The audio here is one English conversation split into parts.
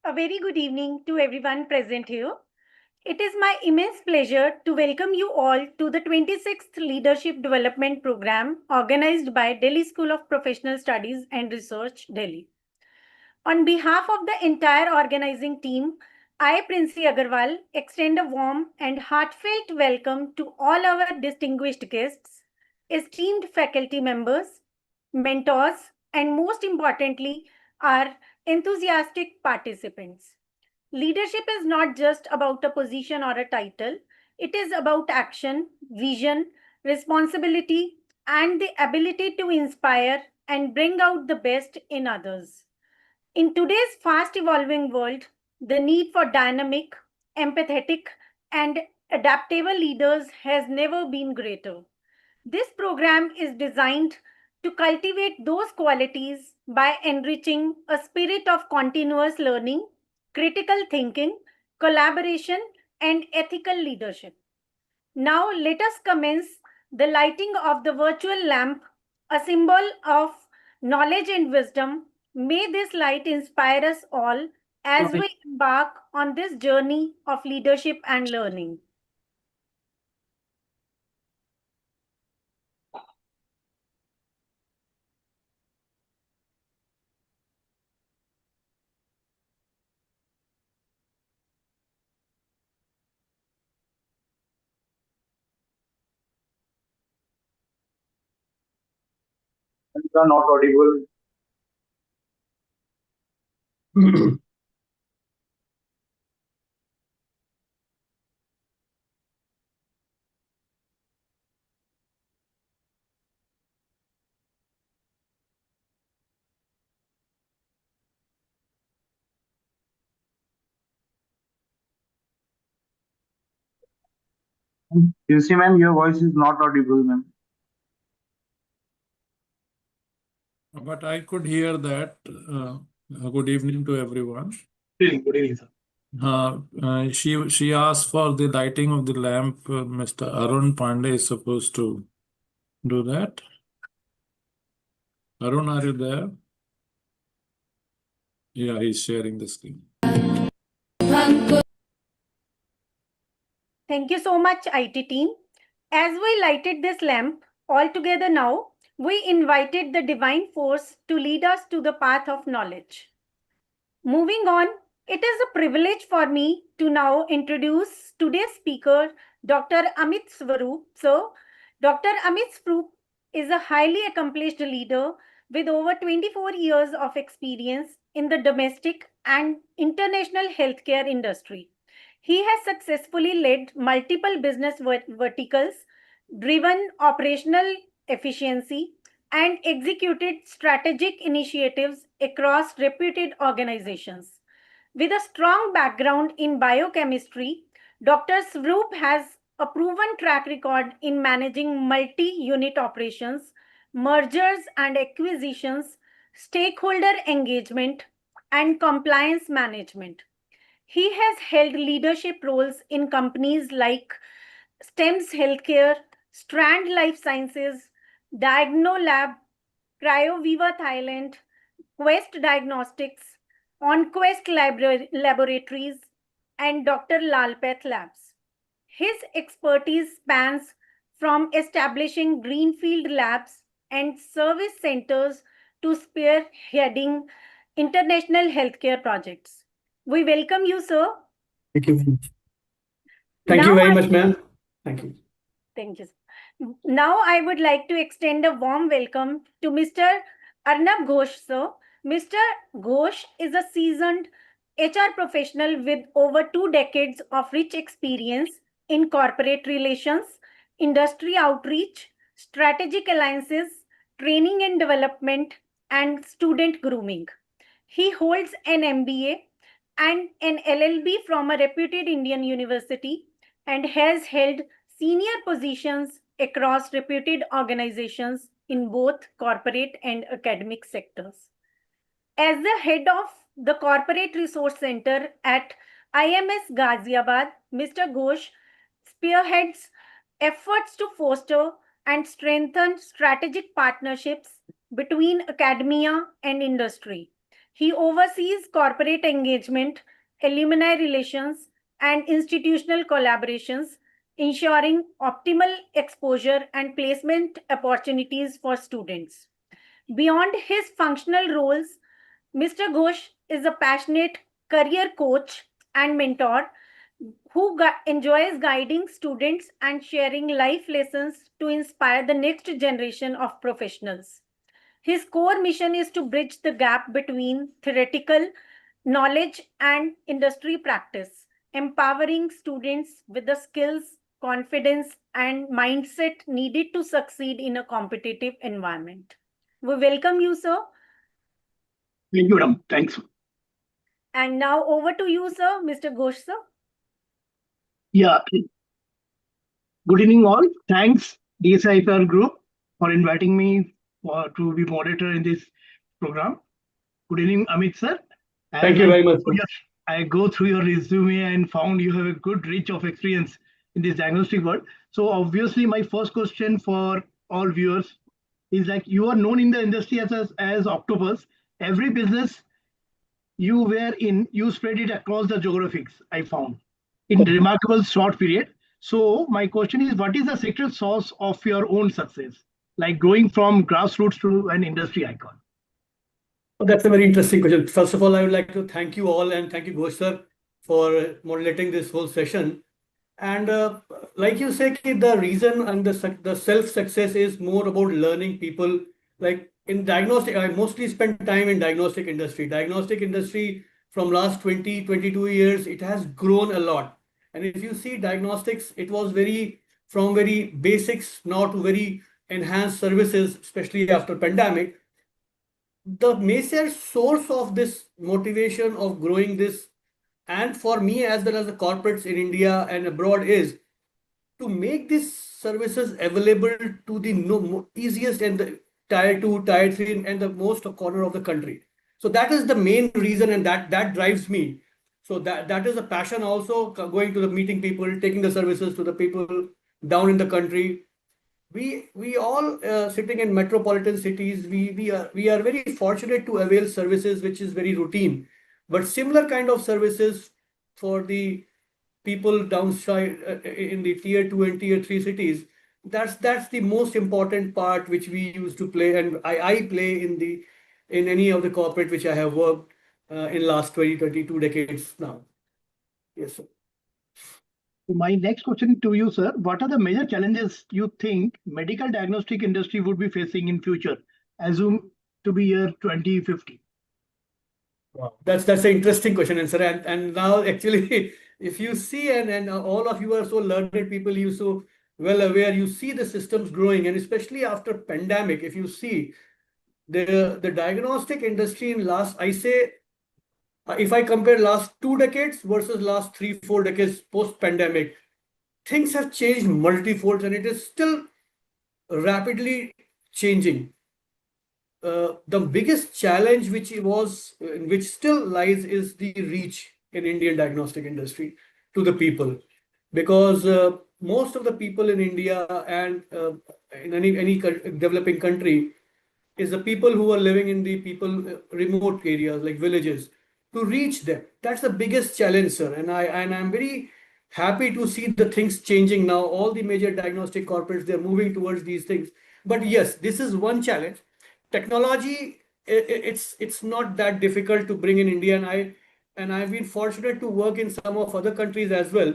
A very good evening to everyone present here. It is my immense pleasure to welcome you all to the 26th Leadership Development Program organized by Delhi School of Professional Studies and Research, Delhi. On behalf of the entire organizing team, I, Princy Agarwal, extend a warm and heartfelt welcome to all our distinguished guests, esteemed faculty members, mentors, and most importantly, our enthusiastic participants. Leadership is not just about a position or a title, it is about action, vision, responsibility, and the ability to inspire and bring out the best in others. In today's fast evolving world, the need for dynamic, empathetic, and adaptable leaders has never been greater. This program is designed to cultivate those qualities by enriching a spirit of continuous learning, critical thinking, collaboration, and ethical leadership. Now, let us commence the lighting of the virtual lamp, a symbol of knowledge and wisdom. May this light inspire us all as we embark on this journey of leadership and learning. You are not audible. You see, ma'am, your voice is not audible, ma'am. But I could hear that. Good evening to everyone. Good evening, sir. She asked for the lighting of the lamp. Mr. Arun Pandey is supposed to do that. Arun, are you there? Yeah, he's sharing the screen. Thank you so much, IT team. As we lighted this lamp all together now, we invited the divine force to lead us to the path of knowledge. Moving on, it is a privilege for me to now introduce today's speaker, Dr. Amit Swaroop. So, Dr. Amit Swaroop is a highly accomplished leader with over 24 years of experience in the domestic and international healthcare industry. He has successfully led multiple business verticals, driven operational efficiency, and executed strategic initiatives across reputed organizations. With a strong background in biochemistry, Dr. Swaroop has a proven track record in managing multi unit operations, mergers and acquisitions, stakeholder engagement, and compliance management. He has held leadership roles in companies like STEMS Healthcare, Strand Life Sciences, Diagnolab, CryoViva Thailand, Quest Diagnostics, OnQuest Laboratories, and Dr. Lalpath Labs. His expertise spans from establishing greenfield labs and service centers to spearheading international healthcare projects. We welcome you, sir. Thank you. Thank you very much, ma'am. Thank you. Thank you. Now I would like to extend a warm welcome to Mr. Arnab Ghosh, sir. Mr. Ghosh is a seasoned HR professional with over 2 decades of rich experience in corporate relations, industry outreach, strategic alliances, training and development, and student grooming. He holds an MBA and an LLB from a reputed Indian university and has held senior positions across reputed organizations in both corporate and academic sectors. As the head of the Corporate Resource Center at IMS Ghaziabad, Mr. Ghosh spearheads efforts to foster and strengthen strategic partnerships between academia and industry. He oversees corporate engagement, alumni relations, and institutional collaborations, ensuring optimal exposure and placement opportunities for students. Beyond his functional roles, Mr. Ghosh is a passionate career coach and mentor who enjoys guiding students and sharing life lessons to inspire the next generation of professionals. His core mission is to bridge the gap between theoretical knowledge and industry practice, empowering students with the skills, confidence, and mindset needed to succeed in a competitive environment. We welcome you, sir. Thank you, madam. Thanks. And now over to you, sir, Mr. Ghosh, sir. Yeah. Good evening, all. Thanks, DSIFR Group, for inviting me to be moderator in this program. Good evening, Amit sir. Thank you very much. I go through your resume and found you have a good reach of experience in this diagnostic world. So obviously, my first question for all viewers is like, you are known in the industry as Octopus. Every business you were in, you spread it across the geographics, I found, in remarkable short period. So my question is, what is the secret sauce of your own success? Like going from grassroots to an industry icon? Oh, that's a very interesting question. First of all, I would like to thank you all and thank you, Ghosh sir, for moderating this whole session. And like you said, the reason and the self-success is more about learning people. Like in diagnostic, I mostly spend time in diagnostic industry. Diagnostic industry from last 20, 22 years, it has grown a lot. And if you see diagnostics, it was from very basics now to very enhanced services, especially after pandemic. The major source of this motivation of growing this, and for me as well as the corporates in India and abroad, is to make these services available to the easiest and the tier 2, tier 3 and the most corner of the country. So that is the main reason, and that drives me. So that is a passion also, going to the meeting people, taking the services to the people down in the country. We all sitting in metropolitan cities, we are very fortunate to avail services which is very routine, but similar kind of services for the people downside in the tier 2 and tier 3 cities. That's the most important part which we used to play, and I play in any of the corporate which I have worked in last 22 decades now. Yes, sir. My next question to you, sir, what are the major challenges you think medical diagnostic industry would be facing in future, assume to be year 2050? Wow. That's an interesting question, and sir. And now actually, if you see, and all of you are so learned people, you so well aware, you see the systems growing, and especially after pandemic, if you see the diagnostic industry in last, I say, if I compare last 2 decades versus last 3-4 decades post-pandemic, things have changed multifold, and it is still rapidly changing. The biggest challenge which still lies is the reach in Indian diagnostic industry to the people, because most of the people in India and in any developing country is the people who are living in the remote areas like villages. To reach them, that's the biggest challenge, sir. And I'm very happy to see the things changing now. All the major diagnostic corporates, they're moving towards these things. But yes, this is one challenge. Technology, it's not that difficult to bring in India, and I've been fortunate to work in some of other countries as well.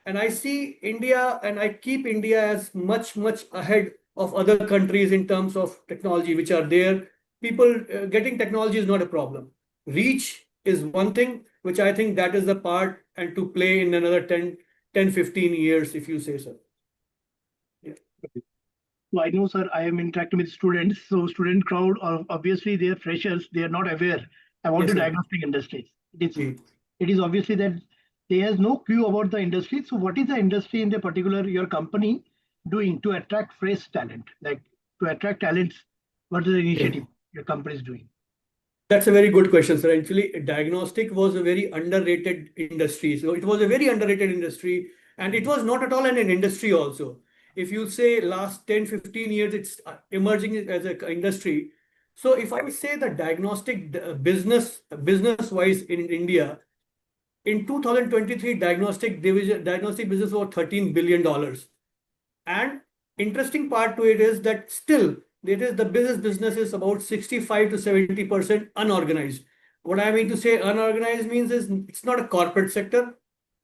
And I see India, and I keep India as much ahead of other countries in terms of technology which are there. People getting technology is not a problem. Reach is one thing, which I think that is the part and to play in another 10, 15 years, if you say so. Yeah. So I know, sir, I am interacting with students. So student crowd, are obviously they are freshers. They are not aware about Yes, the sir. diagnostic industry. Yes. It is obviously that they has no clue about the industry. So what is the industry in the particular your company doing to attract fresh talent? Like to attract talents, what is the initiative your company is doing? That's a very good question, sir. Actually, diagnostic was a very underrated industry. So it was a very underrated industry, and it was not at all an industry also. If you say last 10, 15 years, it's emerging as an industry. So if I say the diagnostic business-wise in India, in 2023, diagnostic business was $13 billion. And interesting part to it is that still the business is about 65 to 70% unorganized. What I mean to say unorganized means is it's not a corporate sector.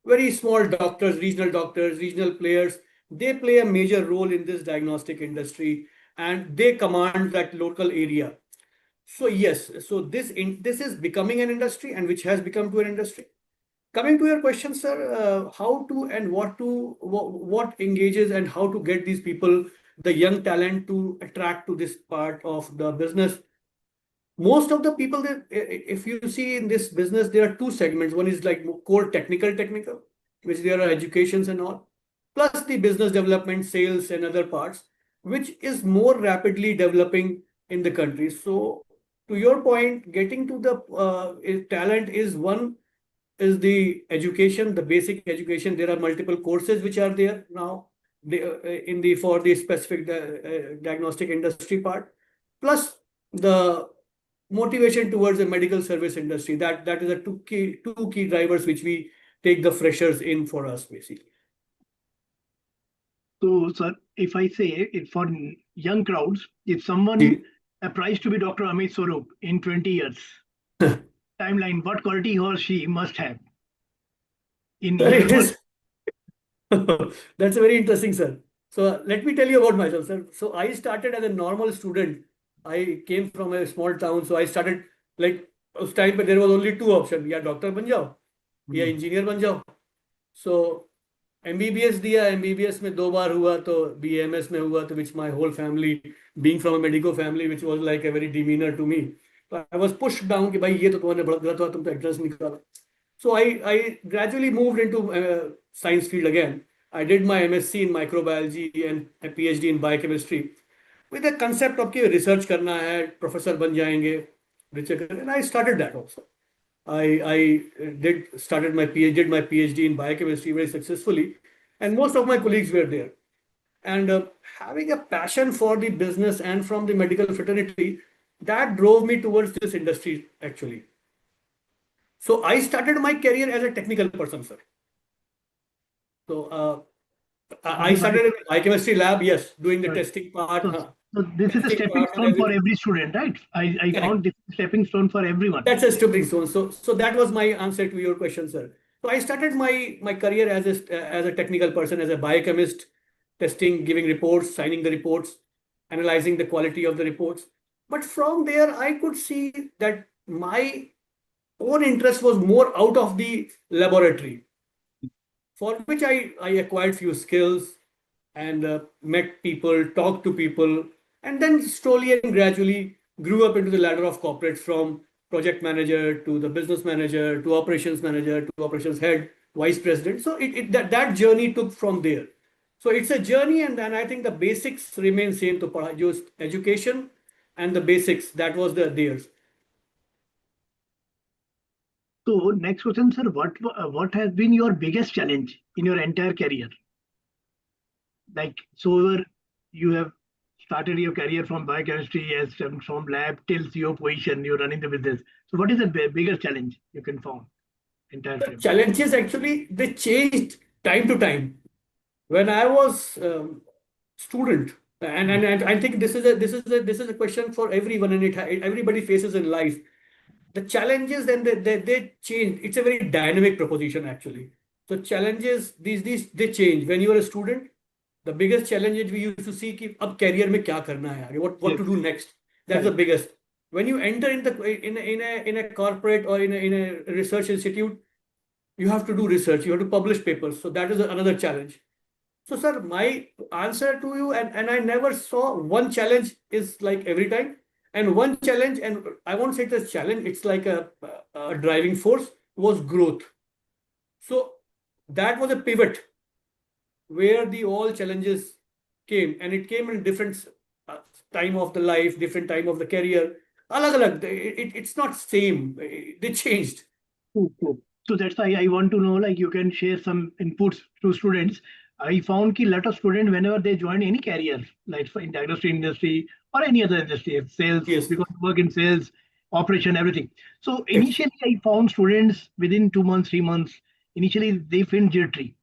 Very small doctors, regional players, they play a major role in this diagnostic industry and they command that local area. So yes, so this is becoming an industry and which has become to an industry. Coming to your question, sir, how to and what engages and how to get these people, the young talent, to attract to this part of the business. Most of the people that, if you see in this business, there are two segments. One is like core technical, which there are educations and all, plus the business development, sales, and other parts, which is more rapidly developing in the country. So, to your point, getting to the talent is one, is the education, the basic education. There are multiple courses which are there now for the specific diagnostic industry part, plus the motivation towards the medical service industry. That is the two key drivers which we take the freshers in for us basically. So, sir, if I say it for young crowds, if someone apprised to be Dr. Amit Swaroop in 20 years, timeline, what quality he or she must have in Sir, year it one? is that's a very interesting, sir. So let me tell you about myself, sir. So I started as a normal student. I came from a small town, so I started like उस time पे there was only two options, या doctor बन जाओ या engineer बन जाओ. So MBBS दिया, MBBS में 2 बार हुआ, तो BMS में हुआ, तो which my whole family, being from a medical family, which was like a very demeanor to me. So I was pushed down कि भाई ये तो तुम्हारे बहुत गलत हुआ, तुम तो entrance निकाला. So I gradually moved into science field again. I did my MSc in microbiology and a PhD in biochemistry with the concept of कि research करना है, professor बन जाएंगे, and I started that also. I did my PhD in biochemistry very successfully, and most of my colleagues were there. And having a passion for the business and from the medical fraternity, that drove me towards this industry actually. So I started my career as a technical person, sir. So I started in the biochemistry lab, yes, doing the testing part. So this is a stepping stone for every student, right? I found this stepping stone for everyone. That's a stepping stone. So that was my answer to your question, sir. So I started my career as a technical person, as a biochemist, testing, giving reports, signing the reports, analyzing the quality of the reports. But from there, I could see that my own interest was more out of the laboratory, for which I acquired few skills and met people, talked to people, and then slowly and gradually grew up into the ladder of corporates, from project manager to the business manager to operations manager to operations head, vice president. So that journey took from there. So it's a journey, and then I think the basics remain same to just education and the basics. That was theirs. So next question, sir, what has been your biggest challenge in your entire career? Like, so you have started your career from biochemistry as from lab till CEO position, you're running the business. So what is the biggest challenge you can found? The challenges actually, they changed time to time. When I was student, and I think this is a question for everyone, and everybody faces in life. The challenges, then they change. It's a very dynamic proposition actually. So challenges, these they change. When you are a student, the biggest challenge we used to see कि अब career में क्या करना है आगे, what to do next. That's the biggest. When you enter in a corporate or in a research institute, you have to do research, you have to publish papers. So that is another challenge. So, sir, my answer to you, and I never saw one challenge is like every time, and one challenge, and I won't say it's a challenge, it's like a driving force, was growth. So that was a pivot where the all challenges came, and it came in different time of the life, different time of the career. It's not same. They changed. Cool. So that's why I want to know, like, you can share some inputs to students I found a lot of students whenever they join any career, like in diagnostic industry or any other industry, sales, Yes. because they work in sales, operation, everything. So Yes. initially, I found students within 2 months, 3 months. Initially, they feel jittery.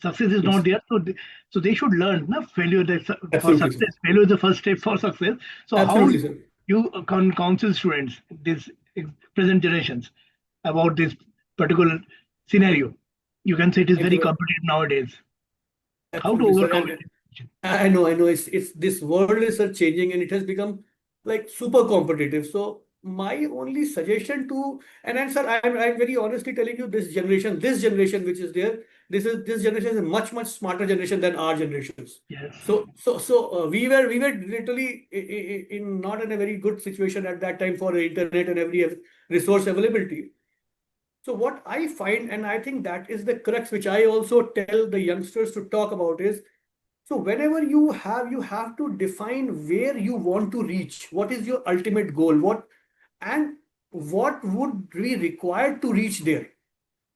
Success is not Yes. there, so they should learn. Na, failure for Absolutely, sir. success. Failure is the first step for success. So how Absolutely, sir. you counsel students, these present generations, about this particular scenario? You can say it is Thank very you very competitive nowadays. How to Absolutely, sir. overcome And it? I know it's this world is changing and it has become like super competitive. So my only suggestion to and sir, I'm very honestly telling you this generation which is there, this generation is a much smarter generation than our generations. Yes. So we were literally in not in a very good situation at that time for the internet and every resource availability. So what I find, and I think that is the crux which I also tell the youngsters to talk about is, so whenever you have to define where you want to reach, what is your ultimate goal, what would be required to reach there.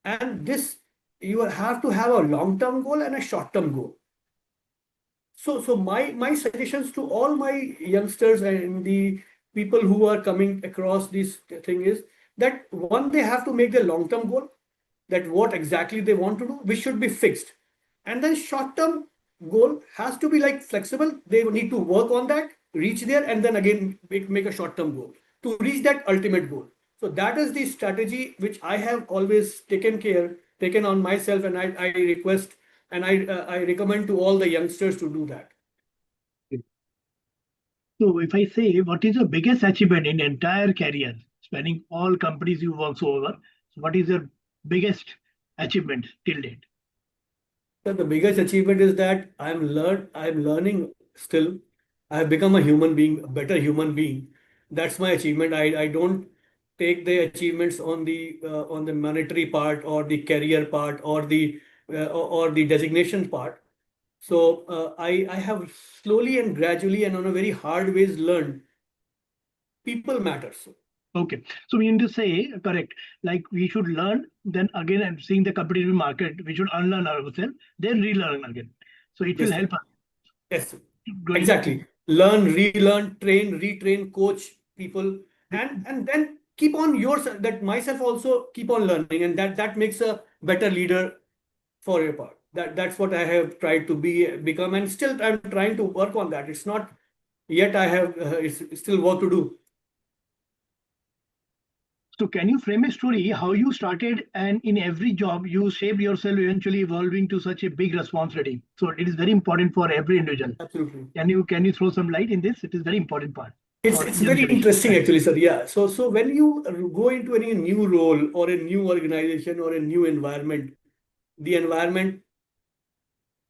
And this, you have to have a long-term goal and a short-term goal. So my suggestions to all my youngsters and the people who are coming across this thing is that one, they have to make their long-term goal, that what exactly they want to do, which should be fixed. And then short-term goal has to be like flexible. They need to work on that, reach there, and then again make a short-term goal to reach that ultimate goal. So that is the strategy which I have always taken on myself, and I request and I recommend to all the youngsters to do that. So if I say, what is your biggest achievement in entire career, spanning all companies you work over? So what is your biggest achievement till date? So the biggest achievement is that I'm learning still. I have become a human being, a better human being. That's my achievement. I don't take the achievements on the monetary part or the career part or the designation part. So I have slowly and gradually and on a very hard ways learned people matters. Okay, so we need to say, correct, like we should learn, then again, and seeing the competitive market, we should unlearn ourselves, then relearn again. So it will Yes, sir. help us Yes, going. exactly. Learn, relearn, train, retrain, coach people, and then keep on yourself. That myself also keep on learning, and that makes a better leader for your part. That's what I have tried to become, and still I'm trying to work on that. It's not yet. I have it's still work to do. So can you frame a story how you started and in every job you shaped yourself eventually evolving to such a big responsibility? So it is very important for every individual. Absolutely. Can you throw some light in this? It is very important part for It's young very generation. interesting actually, sir. Yeah. So when you go into any new role or a new organization or a new environment, the environment,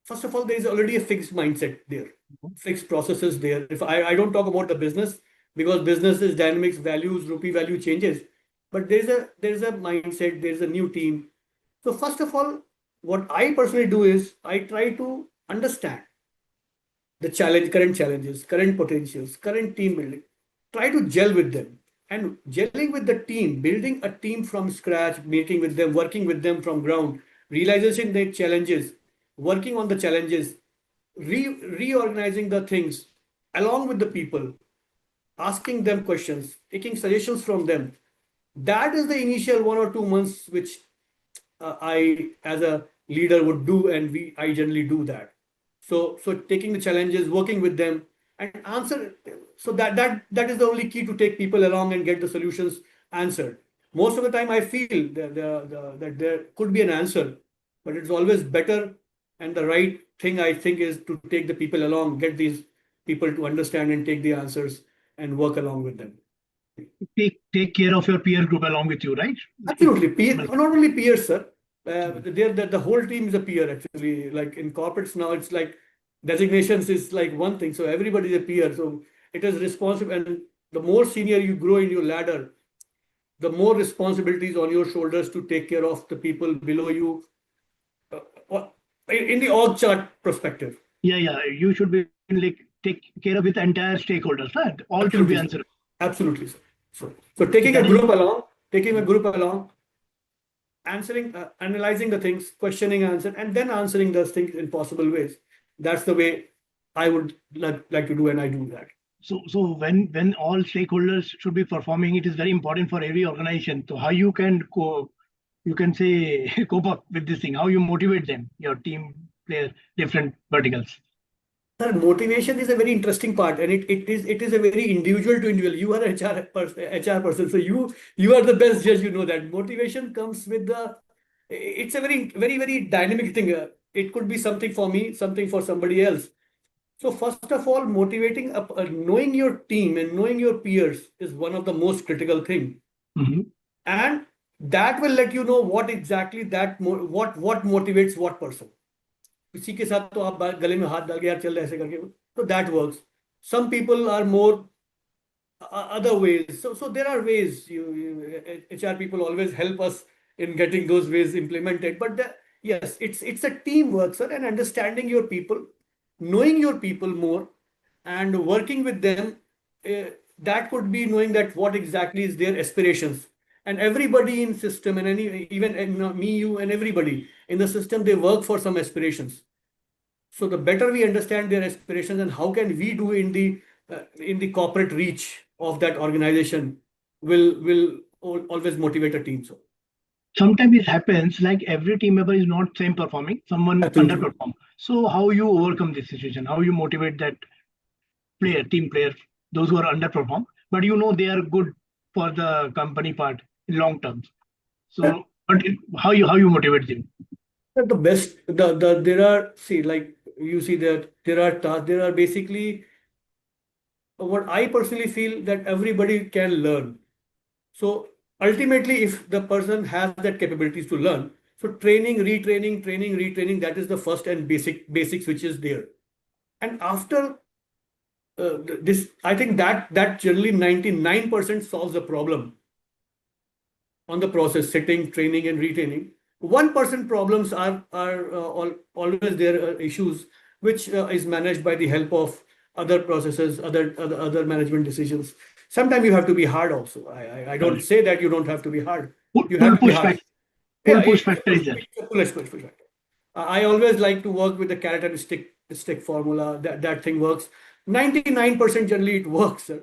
first of all, there is already a fixed mindset there, fixed processes there. If I don't talk about the business, because business is dynamics, values, rupee value changes, but there's a mindset, there's a new team. So first of all, what I personally do is I try to understand the current challenges, current potentials, current team building. Try to gel with them. And gelling with the team, building a team from scratch, meeting with them, working with them from ground, realizing their challenges, working on the challenges, reorganizing the things along with the people, asking them questions, taking suggestions from them. That is the initial 1 or 2 months which I, as a leader, would do, and I generally do that. So taking the challenges, working with them, and answer. So that is the only key to take people along and get the solutions answered. Most of the time, I feel that there could be an answer, but it's always better, and the right thing I think is to take the people along, get these people to understand and take the answers and work along with them. Take care of your peer group along with you, right? Absolutely, peer, not only peers, sir. The whole team is a peer actually. Like in corporates now, it's like designations is like one thing. So everybody is a peer. So it is responsible, and the more senior you grow in your ladder, the more responsibilities on your shoulders to take care of the people below you. In the org chart perspective. Yeah. You should be like take care of with entire stakeholders, right? All should be Absolutely, sir. answered. Absolutely, sir. So taking a group along, analyzing the things, questioning answer, and then answering those things in possible ways. That's the way I would like to do, and I do that. So when all stakeholders should be performing, it is very important for every organization. So how you can say cope up with this thing, how you motivate them, your team players, different verticals. Sir, motivation is a very interesting part, and it is a very individual to individual. You are a HR person, so you are the best judge. You know that motivation comes with the. It's a very dynamic thing. It could be something for me, something for somebody else. So first of all, knowing your team and knowing your peers is one of the most critical thing, and that will let you know what exactly what motivates what person. किसी के साथ तो आप गले में हाथ डाल के यार चल ऐसे करके, so that works. Some people are more other ways. So there are ways. HR people always help us in getting those ways implemented. But yes, it's a teamwork, sir, and understanding your people, knowing your people more, and working with them. That could be knowing that what exactly is their aspirations. And everybody in system, and even me, you, and everybody in the system, they work for some aspirations. So the better we understand their aspirations and how can we do in the corporate reach of that organization will always motivate a team. So sometimes it happens like every team member is not same performing, someone Absolutely. underperform. So how you overcome this situation? How you motivate that team player, those who are underperform, but they are good for the company part in long term. So how you motivate them? the best there are, see, like you see that there are basically what I personally feel that everybody can learn. So ultimately, if the person has that capabilities to learn, so training, retraining, that is the first and basics which is there. And after this, I think that generally 99% solves the problem on the process, setting, training, and retraining. 1% problems are always there, issues which is managed by the help of other processes, other management decisions. Sometimes you have to be hard also. I don't say that you don't have to be hard. You have to be hard. Push factor is there. Push factor. I always like to work with the carrot and stick formula. That thing works. 99% generally it works, sir.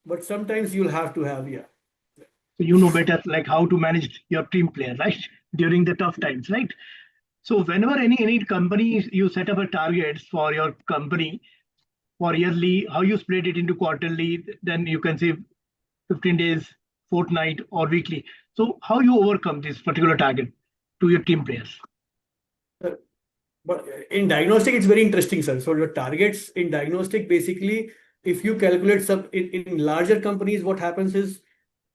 But sometimes you'll have to have, yeah. So you know better like how to manage your team player, right? During the tough times, right? So whenever any company you set up a targets for your company for yearly, how you split it into quarterly, then you can say 15 days, fortnight, or weekly. So how you overcome this particular target to your team players? But in diagnostic, it's very interesting, sir. So your targets in diagnostic, basically, if you calculate some in larger companies, what happens is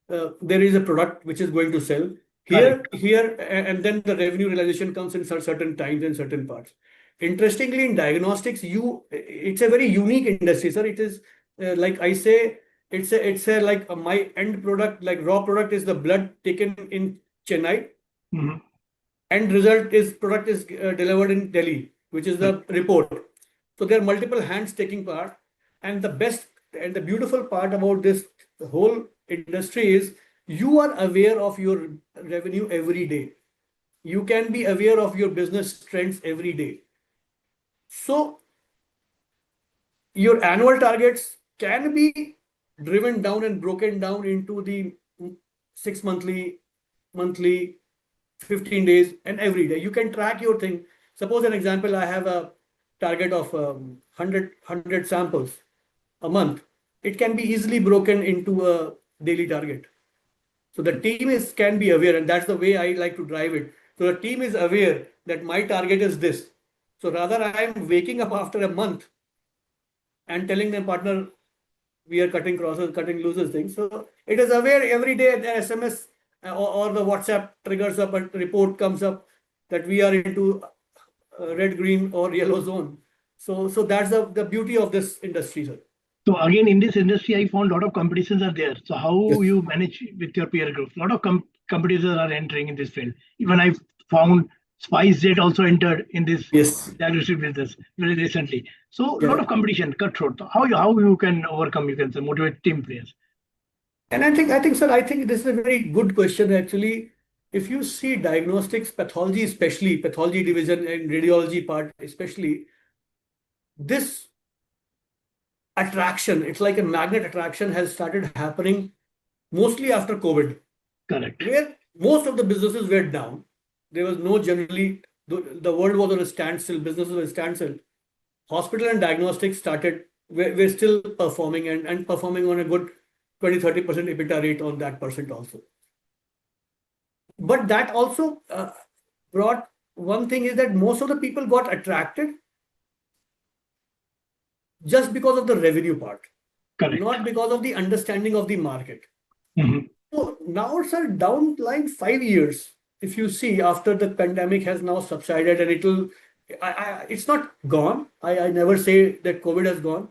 there is a product which is going to sell here, and then the revenue realization comes in certain times and certain parts. Interestingly, in diagnostics, it's a very unique industry, sir. It is like I say, it's a like my end product, like raw product is the blood taken in Chennai. End result is product is delivered in Delhi, which is the report. So there are multiple hands taking part, and the best and the beautiful part about this whole industry is you are aware of your revenue every day. You can be aware of your business trends every day. So your annual targets can be driven down and broken down into the 6 monthly, 15 days, and every day. You can track your thing. Suppose an example, I have a target of 100 samples a month. It can be easily broken into a daily target. So the team can be aware, and that's the way I like to drive it. So the team is aware that my target is this. So rather I am waking up after a month and telling them, partner, we are cutting crosses, cutting losses things. So it is aware every day the SMS or the WhatsApp triggers up, a report comes up that we are into red, green, or yellow zone. So that's the beauty of this industry, sir. So again, in this industry, I found a lot of competitions are there. So how you manage with your peer group? A lot of competitors are entering in this field. Even I found SpiceJet also entered in this diagnostic business very recently. So a lot of competition, cutthroat. How you can overcome? You can say motivate team players. And I think, sir, this is a very good question. Actually, if you see diagnostics, pathology, especially pathology division and radiology part, especially this attraction, it's like a magnet attraction has started happening mostly after COVID, Correct. where most of the businesses were down. There was no generally, the world was on a standstill, businesses were standstill. Hospital and diagnostics we're still performing and performing on a good 20-30% EBITDA rate on that percent also. But that also brought one thing is that most of the people got attracted just because of the revenue part, Correct. not because of the understanding of the market. Mhm. So now, sir, down the line 5 years, if you see after the pandemic has now subsided and it's not gone. I never say that COVID has gone.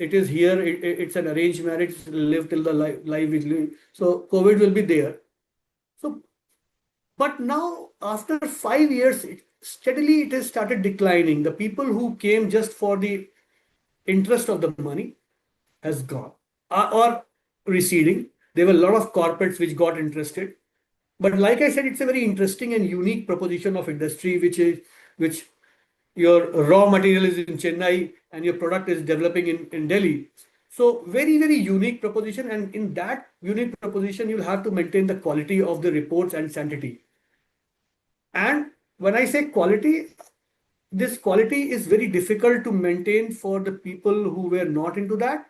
It is here. It's an arranged marriage. Live till the life is live. So COVID will be there. So, but now after 5 years, steadily it has started declining. The people who came just for the interest of the money has gone or receding. There were a lot of corporates which got interested. But like I said, it's a very interesting and unique proposition of industry, which your raw material is in Chennai and your product is developing in Delhi. So very, very unique proposition. And in that unique proposition, you'll have to maintain the quality of the reports and sanctity. And when I say quality, this quality is very difficult to maintain for the people who were not into that.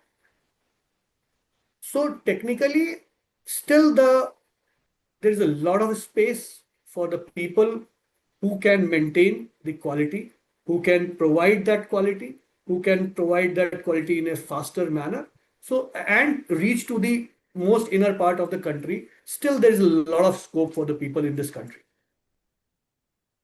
So technically, still there is a lot of space for the people who can maintain the quality, who can provide that quality, who can provide that quality in a faster manner. So, and reach to the most inner part of the country. Still, there is a lot of scope for the people in this country.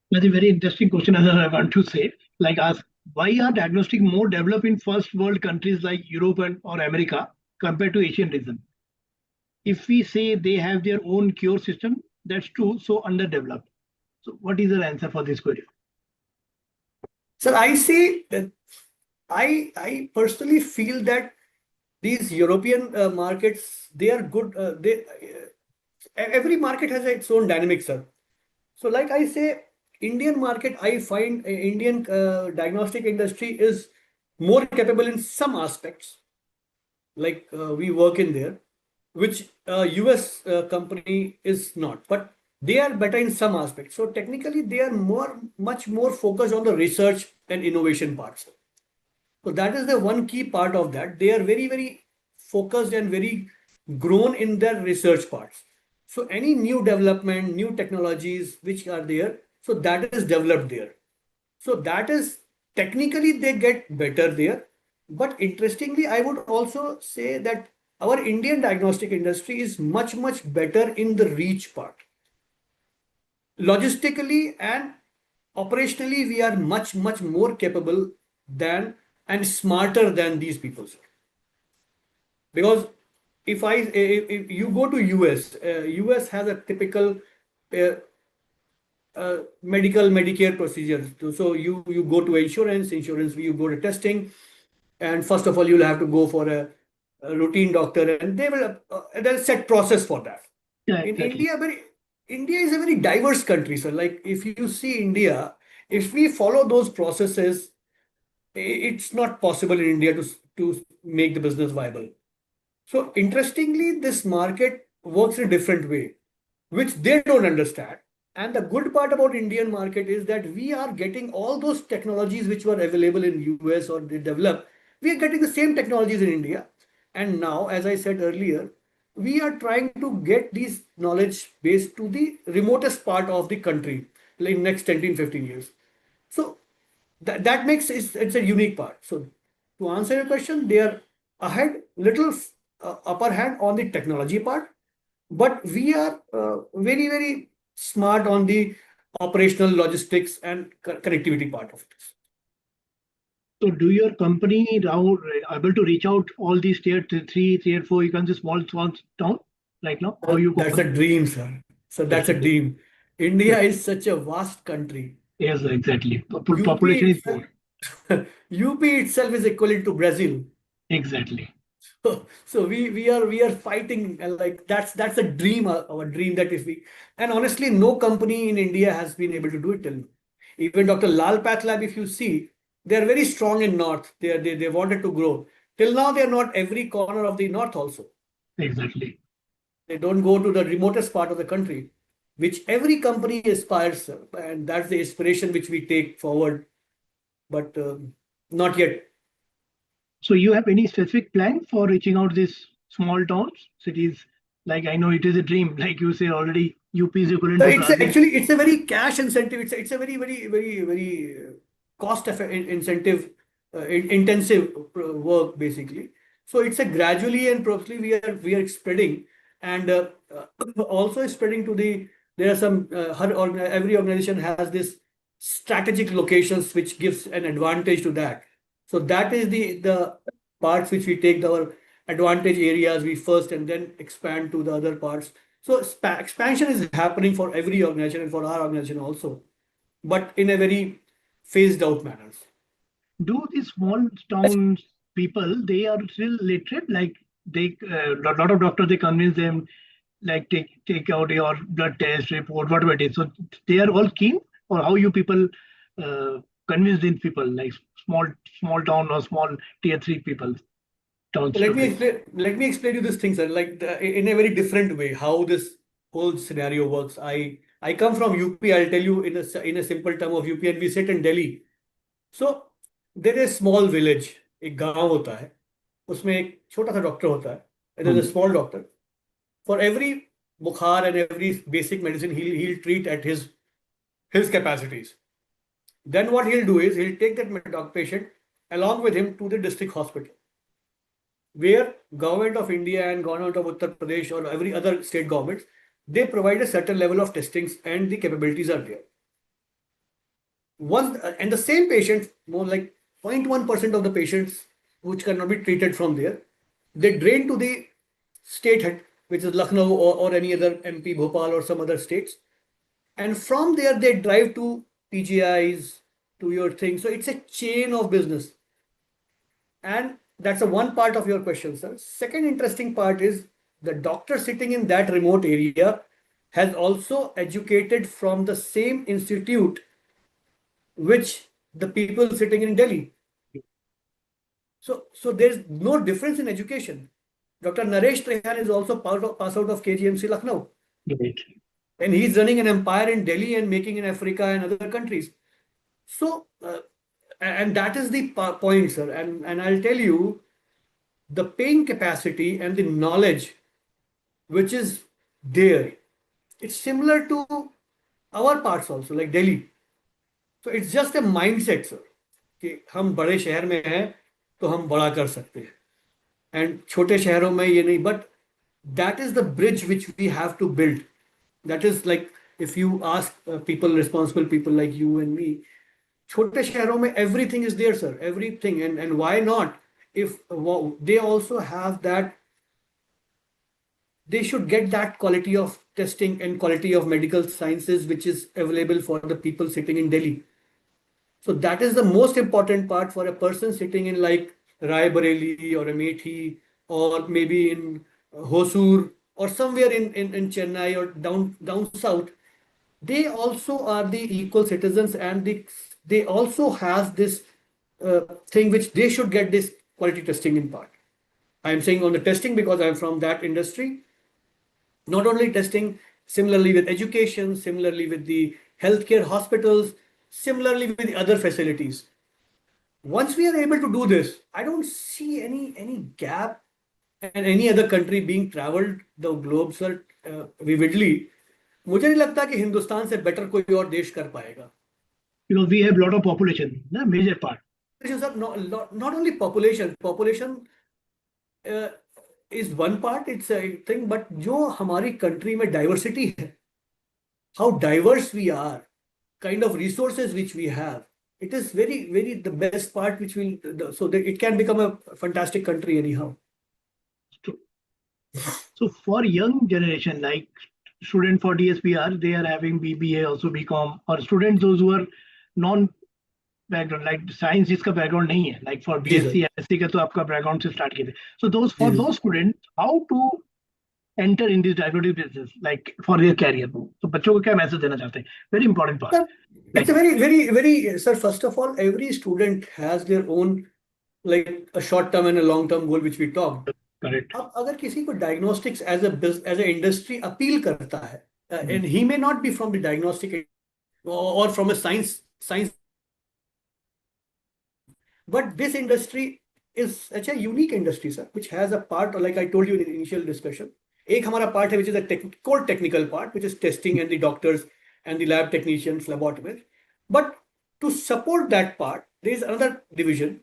That's a very interesting question as I want to say. Like ask, why are diagnostic more developed in first world countries like Europe or America compared to Asian region? If we say they have their own cure system, that's true, so underdeveloped. So what is the answer for this query? Sir, I say that I personally feel that these European markets, they are good. Every market has its own dynamics, sir. So like I say, Indian market, I find Indian diagnostic industry is more capable in some aspects, like we work in there, which US company is not, but they are better in some aspects. So technically, they are much more focused on the research and innovation parts. So that is the one key part of that. They are very, very focused and very grown in their research parts. So any new development, new technologies which are there, so that is developed there. So that is technically they get better there. But interestingly, I would also say that our Indian diagnostic industry is much, much better in the reach part. Logistically and operationally, we are much, much more capable than and smarter than these people. Because if you go to US, US has a typical medical Medicare procedure. So you go to insurance, you go to testing, and first of all you'll have to go for a routine doctor, and they will there's a set process for that. Yeah, In exactly. India is a very diverse country. So like if you see India, if we follow those processes, it's not possible in India to make the business viable. So interestingly, this market works in a different way, which they don't understand. And the good part about Indian market is that we are getting all those technologies which were available in US or they developed. We are getting the same technologies in India. And now, as I said earlier, we are trying to get these knowledge base to the remotest part of the country in next 10 to 15 years. So that makes it's a unique part. So to answer your question, they are ahead, little upper hand on the technology part, but we are very, very smart on the operational logistics and connectivity part of it. So do your company now able to reach out all these tier 3, tier 4, you can say small town right now? How you go? That's a dream, sir. So that's a dream. India is such a vast country. Yes, exactly. UP Population is itself, more. UP itself is equivalent to Brazil. Exactly. So we are fighting, and like that's a dream, our dream, that if we, and honestly, no company in India has been able to do it till now. Even Dr. Lal Path Lab, if you see, they are very strong in North. They wanted to grow. Till now, they are not every corner of the North also. Exactly. They don't go to the remotest part of the country, which every company aspires, and that's the inspiration which we take forward. But not yet. So you have any specific plan for reaching out these small towns, cities? Like I know it is a dream, like you say already, UP is equivalent So to it's Brazil. actually it's a very cash incentive. It's a very cost incentive intensive work basically. So it's a gradually and probably we are spreading, and also spreading to the, there are some every organization has this strategic locations which gives an advantage to that. So that is the parts which we take our advantage areas we first, and then expand to the other parts. So expansion is happening for every organization and for our organization also, but in a very phased out manners. Do these small towns people, they are still literate? Like they, a lot of doctors, they convince them, like take out your blood test report, whatever it is. So they are all keen, or how you people uh, convince these people, like small town or small tier 3 people towns So let should me be. explain. Let me explain you this thing, sir. Like in a very different way, how this whole scenario works. I come from UP. I'll tell you in a simple term of UP, and we sit in Delhi. So there is a small village. एक गांव होता है. उसमें एक छोटा सा doctor होता है. And there's a Hmm. small doctor. For every bukhar and every basic medicine, he'll treat at his capacities. Then what he'll do is he'll take that dog patient along with him to the district hospital, where government of India and government of Uttar Pradesh or every other state governments, they provide a certain level of testings and the capabilities are there. Once and the same patient, more like 0.1% of the patients which cannot be treated from there, they drain to the state head, which is Lucknow or any other MP, Bhopal or some other states. And from there, they drive to PGIs, to your thing. So it's a chain of business. And that's a one part of your question, sir. Second interesting part is the doctor sitting in that remote area has also educated from the same institute which the people sitting in Delhi. So there's no difference in education. Dr. Naresh Trehan is also pass out of KGMC Lucknow. Great. And he's running an empire in Delhi and making in Africa and other countries. So, and that is the point, sir. And I'll tell you, the paying capacity and the knowledge which is there, it's similar to our parts also, like Delhi. So it's just a mindset, sir, कि हम बड़े शहर में हैं तो हम बड़ा कर सकते हैं, एंड छोटे शहरों में ये नहीं. But that is the bridge which we have to build. That is like, if you ask people, responsible people like you and me, छोटे शहरों में everything is there, sir, everything. And why not, if they also have that, they should get that quality of testing and quality of medical sciences which is available for the people sitting in Delhi. So that is the most important part for a person sitting in like Rai Bareli or Amethi or maybe in Hosur or somewhere in Chennai or down south. They also are the equal citizens, and they also have this thing which they should get this quality testing in part. I am saying on the testing because I'm from that industry. Not only testing, similarly with education, similarly with the healthcare hospitals, similarly with the other facilities. Once we are able to do this, I don't see any gap and any other country being traveled the globe, sir, vividly. मुझे नहीं लगता कि हिंदुस्तान से better कोई और देश कर पाएगा. Because we have a lot of population, the major part. Sir, not only population uh, is one part, it's a thing, but जो हमारी country में diversity है, how diverse we are, kind of resources which we have, it is very the best part which will, so that it can become a fantastic country anyhow. True. So for young generation, like student for DSPR, they are having BBA, also BCom, or students those who are non background like science जिसका background नहीं है, like for G sir BSc MSc का तो आपका background से start किए थे, so those G for G those student how to enter in this diagnostic business like for their career, तो बच्चों को क्या मैसेज देना चाहते हैं, very important part sir it's a like very sir, first of all, every student has their own like a short term and a long term goal which we talked. Correct अब अगर किसी को diagnostics as a industry appeal करता है and he may not be from the diagnostic और from a science but this industry is such a unique industry sir which has a part like I told you in the initial discussion एक हमारा part है which is a core technical part which is testing and the doctors and the lab technicians laboratories, but to support that part there is another division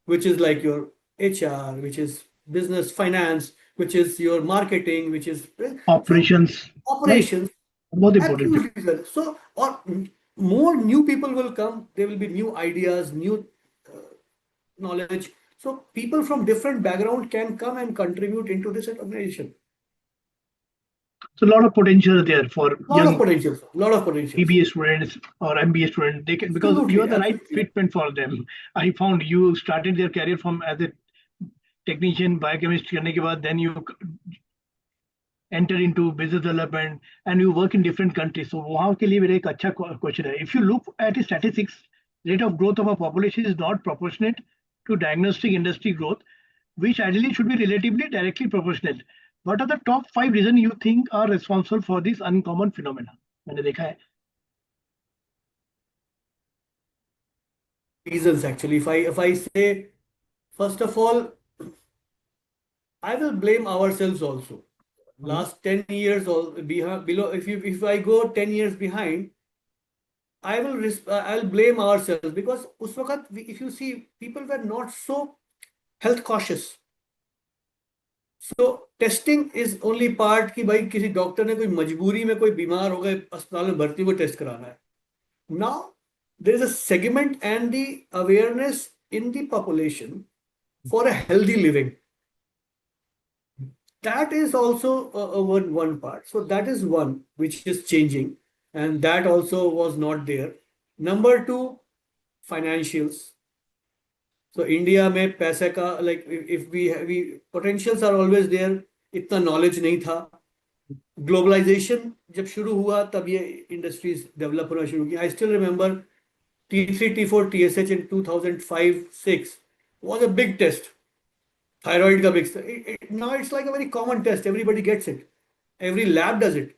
which is like your HR, which is business finance, which is your marketing, which is so operations, like operations. बहुत important है. Absolutely sir. So or more new people will come, there will be new ideas, new knowledge. So people from different background can come and contribute into this organization. So a lot of potential there for Lot of young potential, sir. Lot of potential. BBA students or MBA students. They can, because you Absolutely, are the right absolutely. fitment for them. I found you started their career from as a technician biochemist करने के बाद, then you enter into business development and you work in different countries. So वहाँ के लिए मेरा एक अच्छा question है. If you look at the statistics, rate of growth of a population is not proportionate to diagnostic industry growth, which ideally should be relatively directly proportional. What are the top 5 reasons you think are responsible for this uncommon phenomena? मैंने देखा है. Reasons actually. If I say, first of all, I will blame ourselves also. Last 10 years or below, if I go 10 years behind, I'll blame ourselves because उस वक्त if you see people were not so health cautious. So testing is only part कि भाई किसी doctor ने कोई मजबूरी में कोई बीमार हो गए अस्पताल में भर्ती को टेस्ट कराना है. Now there is a segment and the awareness in the population for a healthy living. That is also one part. So that is one which is changing, and that also was not there. Number two, financials. So India में पैसे का like if we potentials are always there, इतना knowledge नहीं था. Globalization जब शुरू हुआ तब ये industries develop होना शुरू की. I still remember T3, T4, TSH in 2005-6 was a big test. Thyroid ka big now it's like a very common test. Everybody gets it. Every lab does it.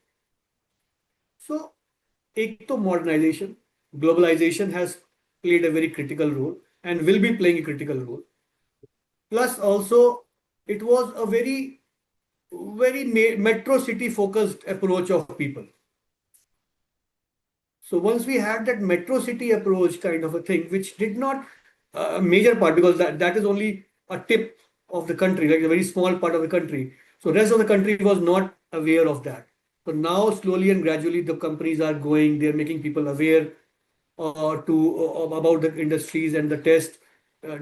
So, एक तो modernization, globalization has played a very critical role and will be playing a critical role. Plus, also, it was a very metro city focused approach of people. So once we had that metro city approach kind of a thing, which did not a major part because that is only a tip of the country, like a very small part of the country. So rest of the country was not aware of that. So now slowly and gradually the companies are going, they're making people aware about the industries and the test.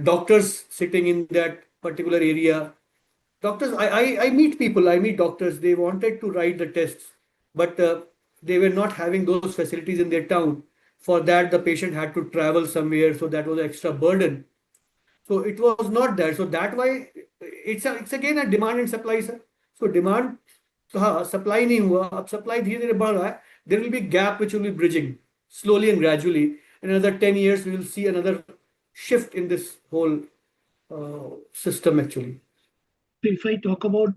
Doctors sitting in that particular area. Doctors, I meet people, I meet doctors, they wanted to write the tests, but they were not having those facilities in their town. For that, the patient had to travel somewhere, so that was an extra burden. So it was not there. So that why it's again a demand and supply, sir. So demand, so हाँ, supply नहीं हुआ, अब supply धीरे धीरे बढ़ रहा है. There will be gap which will be bridging slowly and gradually. In another 10 years, we will see another shift in this whole system actually. If I talk about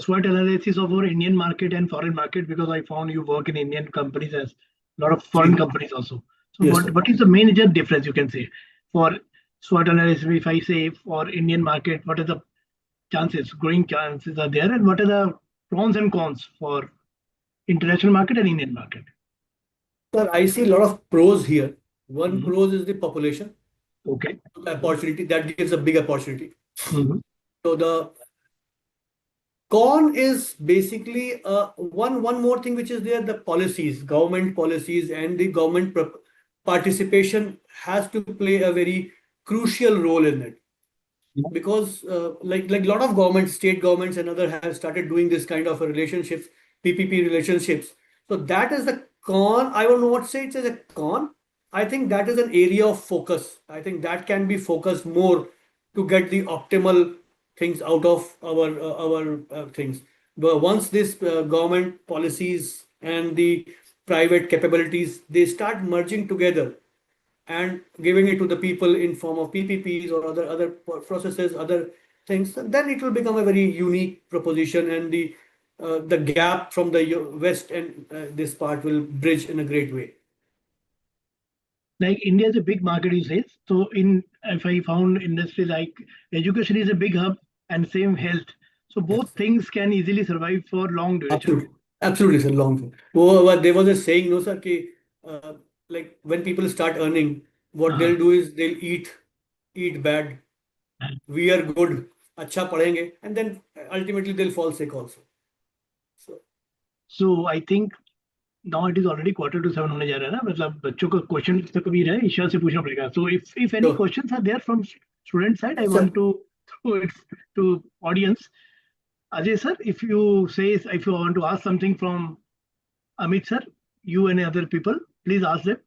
SWOT analysis of our Indian market and foreign market, because I found you work in Indian companies as a lot of foreign companies also. So Yes, sir. what is the major difference you can say for SWOT analysis? If I say for Indian market, what are the chances, growing chances are there, and what are the pros and cons for international market and Indian market? Sir, I see a lot of pros here. One pros is the population. Okay. The opportunity that gives a big opportunity. Mhm. So the con is basically one more thing which is there, the policies, government policies and the government participation has to play a very crucial role in it. Because like a lot of governments, state governments and other have started doing this kind of relationships, PPP relationships. So that is the con. I don't know what to say. It's a con. I think that is an area of focus. I think that can be focused more to get the optimal things out of our things. But once this government policies and the private capabilities they start merging together and giving it to the people in form of PPPs or other processes, other things, then it will become a very unique proposition, and the gap from the west and this part will bridge in a great way. Like India is a big market, you say. So in if I found industry like education is a big hub and same health. So both things can easily survive for long duration. Absolutely. Absolutely, sir. Long term. Oh, there was a saying, no, sir, ki, like when people start earning, what Uh-huh. they'll do is they'll eat bad, wear good, अच्छा पढ़ेंगे, and then ultimately they'll fall sick also. So, So I think now it is already quarter to 7 होने जा रहा है ना, मतलब बच्चों का क्वेश्चन तो कभी रहे ईशा से पूछना पड़ेगा. So if any so questions are there from student side, I yes, want sir. to throw it to audience. Ajay sir, if you want to ask something from Amit sir, you and other people, please ask them.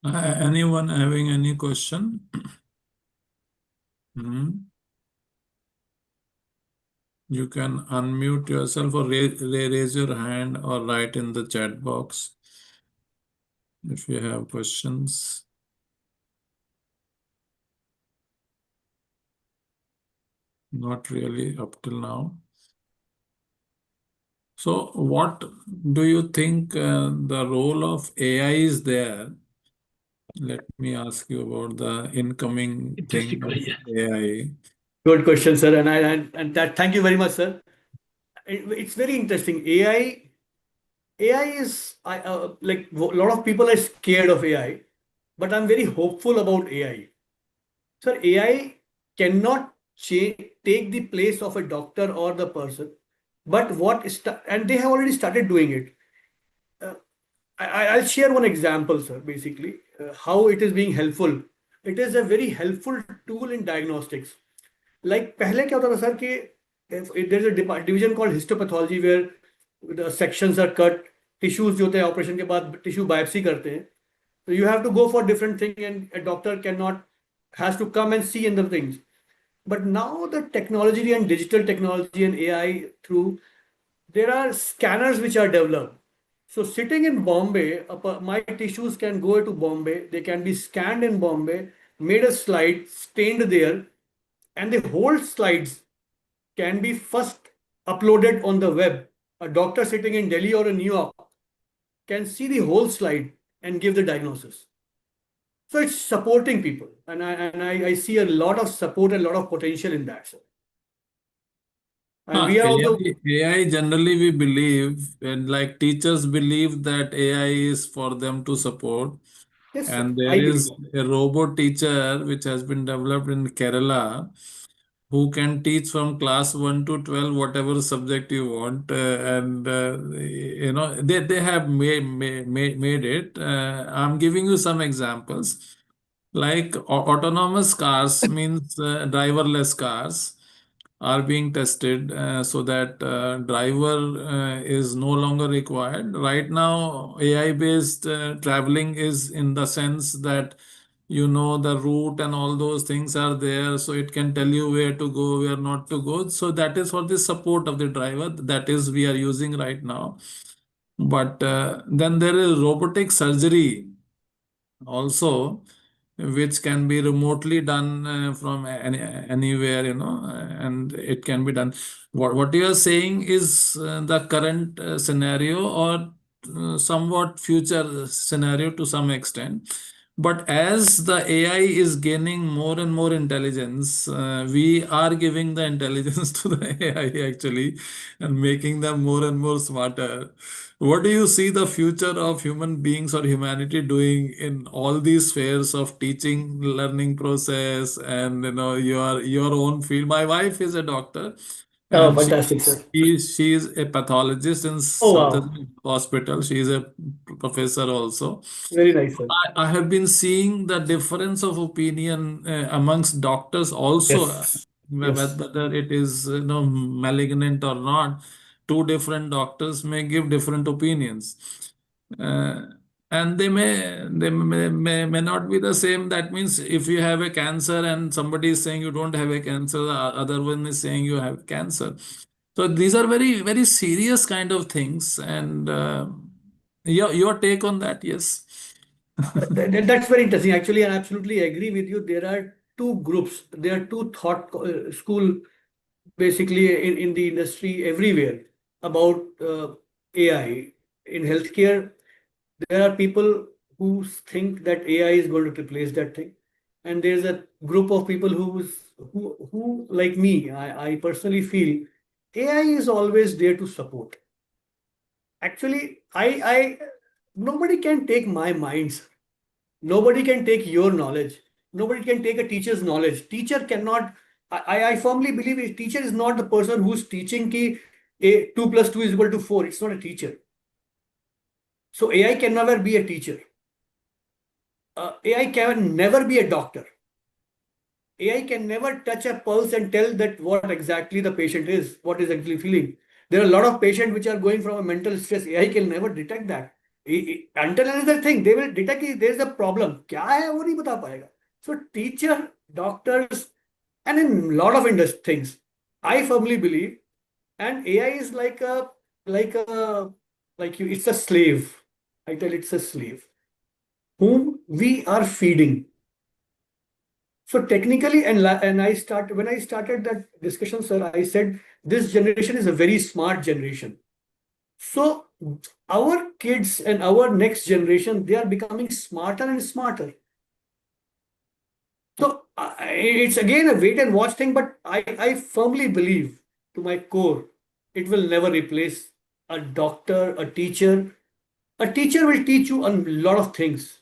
Anyone having any question? Hmm? You can unmute yourself or raise your hand or write in the chat box if you have questions. Not really up till now. So, what do you think the role of AI is there? Let me ask you about the incoming Interesting thing of question. AI. Good question, sir. And that thank you very much, sir. It's very interesting. AI is like a lot of people are scared of AI, but I'm very hopeful about AI. Sir, AI cannot take the place of a doctor or the person, but and they have already started doing it. Uh, I'll share one example, sir. Basically, how it is being helpful. It is a very helpful tool in diagnostics. Like पहले क्या होता था sir कि there's a division called histopathology where the sections are cut, tissues जो होते हैं operation के बाद टिश्यू बायोप्सी करते हैं. So you have to go for different thing, and a doctor has to come and see in the things. But now the technology and digital technology and AI through, there are scanners which are developed. So sitting in Bombay, my tissues can go to Bombay, they can be scanned in Bombay, made a slide, stained there, and the whole slides can be first uploaded on the web. A doctor sitting in Delhi or in New York can see the whole slide and give the diagnosis. So it's supporting people, and I see a lot of support and a lot of potential in that, sir. And we are also AI generally we believe, and like teachers believe that AI is for them to support. yes, sir. And there I believe is that. a robot teacher which has been developed in Kerala who can teach from class 1 to 12 whatever subject you want, and they have made it. I'm giving you some examples. Like autonomous cars means driverless cars are being tested, so that driver is no longer required. Right now, AI based traveling is in the sense that the route and all those things are there, so it can tell you where to go, where not to go. So that is for the support of the driver, that is we are using right now. But then there is robotic surgery also, which can be remotely done from anywhere, and it can be done. What you are saying is the current scenario, or somewhat future scenario to some extent. But as the AI is gaining more and more intelligence, we are giving the intelligence to the AI actually, and making them more and more smarter. What do you see the future of human beings or humanity doing in all these spheres of teaching, learning process, and your own field? My wife is a doctor, Oh, and fantastic, sir. she is a pathologist in Oh, wow. Safdar Hospital. She is a professor also. Very nice, sir. I have been seeing the difference of opinion amongst doctors also, Yes. Yes. whether it is malignant or not. Two different doctors may give different opinions. Uh, And they may not be the same. That means if you have a cancer and somebody is saying you don't have a cancer, the other one is saying you have cancer. So these are very, very serious kind of things. And your take on that? Yes. That's very interesting. Actually, I absolutely agree with you. There are two groups. There are two thought school basically in the industry everywhere about AI in healthcare. There are people who think that AI is going to replace that thing, and there's a group of people who like me. I personally feel AI is always there to support. Actually, I nobody can take my minds. Nobody can take your knowledge. Nobody can take a teacher's knowledge. Teacher cannot. I firmly believe a teacher is not the person who's teaching ki a 2 plus 2 is equal to 4. It's not a teacher. So AI can never be a teacher. AI can never be a doctor. AI can never touch a pulse and tell that what exactly the patient is, what is actually feeling. There are a lot of patients which are going from a mental stress. AI can never detect that. Until another thing, they will detect if there is a problem. क्या है वो नहीं बता पाएगा. So teacher, doctors, and in a lot of things, I firmly believe, and AI is like a like you. It's a slave. I tell it's a slave whom we are feeding. So technically, and when I started that discussion, sir, I said this generation is a very smart generation. So our kids and our next generation, they are becoming smarter and smarter. So it's again a wait and watch thing, but I firmly believe to my core, it will never replace a doctor, a teacher. A teacher will teach you a lot of things.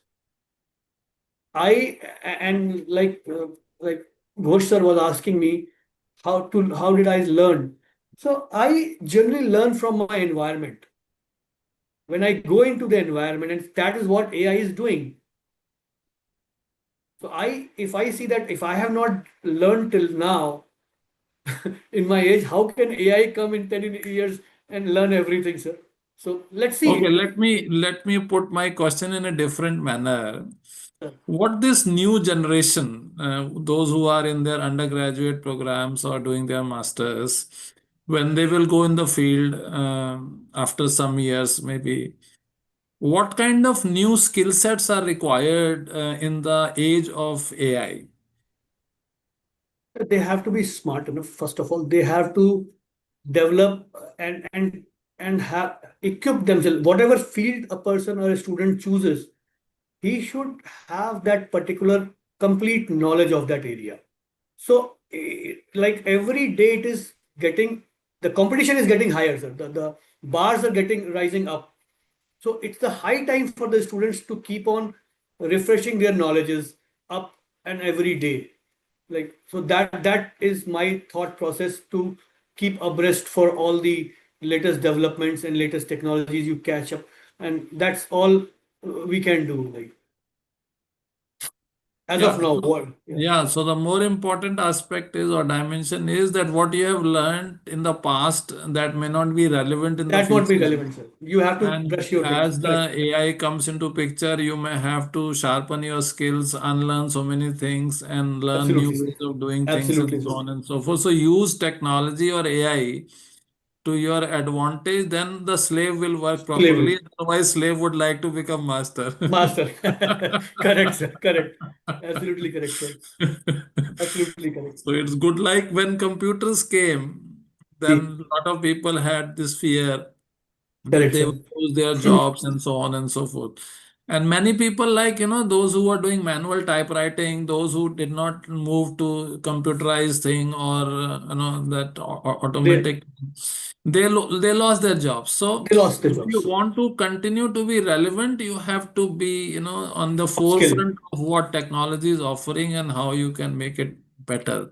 I and like Ghosh sir was asking me how did I learn? So I generally learn from my environment. When I go into the environment, and that is what AI is doing. So if I see that if I have not learned till now in my age, how can AI come in 10 years and learn everything, sir? So let's Okay, see. let me put my question in a different manner. Uh, What this new generation, those who are in their undergraduate programs or doing their masters, when they will go in the field after some years, maybe, what kind of new skill sets are required in the age of AI? They have to be smart enough. First of all, they have to develop and have equip themselves. Whatever field a person or a student chooses, he should have that particular complete knowledge of that area. So, like every day, it is getting the competition is getting higher, sir. The bars are getting rising up. So it's the high time for the students to keep on refreshing their knowledges up and every day. Like so that is my thought process to keep abreast for all the latest developments and latest technologies you catch up, and that's all we can do. Like as Yeah, of now, what? Yeah. yeah. So the more important aspect is or dimension is that what you have learned in the past that may not be relevant in the That won't be future. relevant, sir. You have to And brush your things. as Correct. the AI comes into picture, you may have to sharpen your skills, unlearn so many things, and learn new Absolutely, sir. ways of doing things, and Absolutely, so sir. on and so forth. So use technology or AI to your advantage, then the slave will work Label. properly. Otherwise, slave would like to become master. Master. Correct, sir. Correct. Absolutely correct, sir. Absolutely correct. So it's good. Like when computers came, See, then a lot of people had this fear that correct, they sir. will lose their jobs and so on and so forth. And many people, like, those who were doing manual typewriting, those who did not move to computerized thing or, that They automatic, they lost their jobs. So they lost their if you jobs. want to continue to be relevant, you have to be, on the Upskill. forefront of what technology is offering and how you can make it better.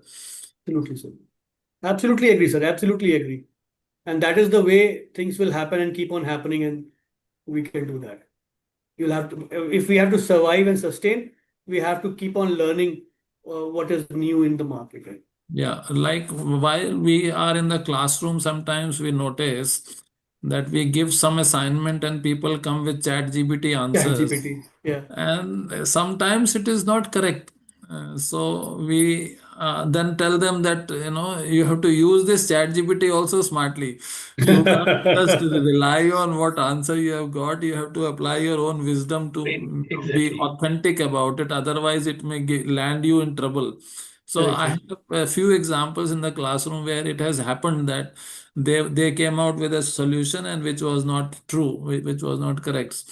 Absolutely, sir. Absolutely agree, sir. Absolutely agree. And that is the way things will happen and keep on happening, and we can do that. You'll have to, if we have to survive and sustain, we have to keep on learning what is new in the market. Right? Yeah, like while we are in the classroom, sometimes we notice that we give some assignment and people come with ChatGPT answers, ChatGPT. Yeah. and sometimes it is not correct. So we then tell them that you have to use this ChatGPT also smartly. You can't just rely on what answer you have got. You have to apply your own wisdom to be Exactly. authentic about it. Otherwise, it may land you in trouble. So Correct, I sir. have a few examples in the classroom where it has happened that they came out with a solution and which was not true, which was not correct.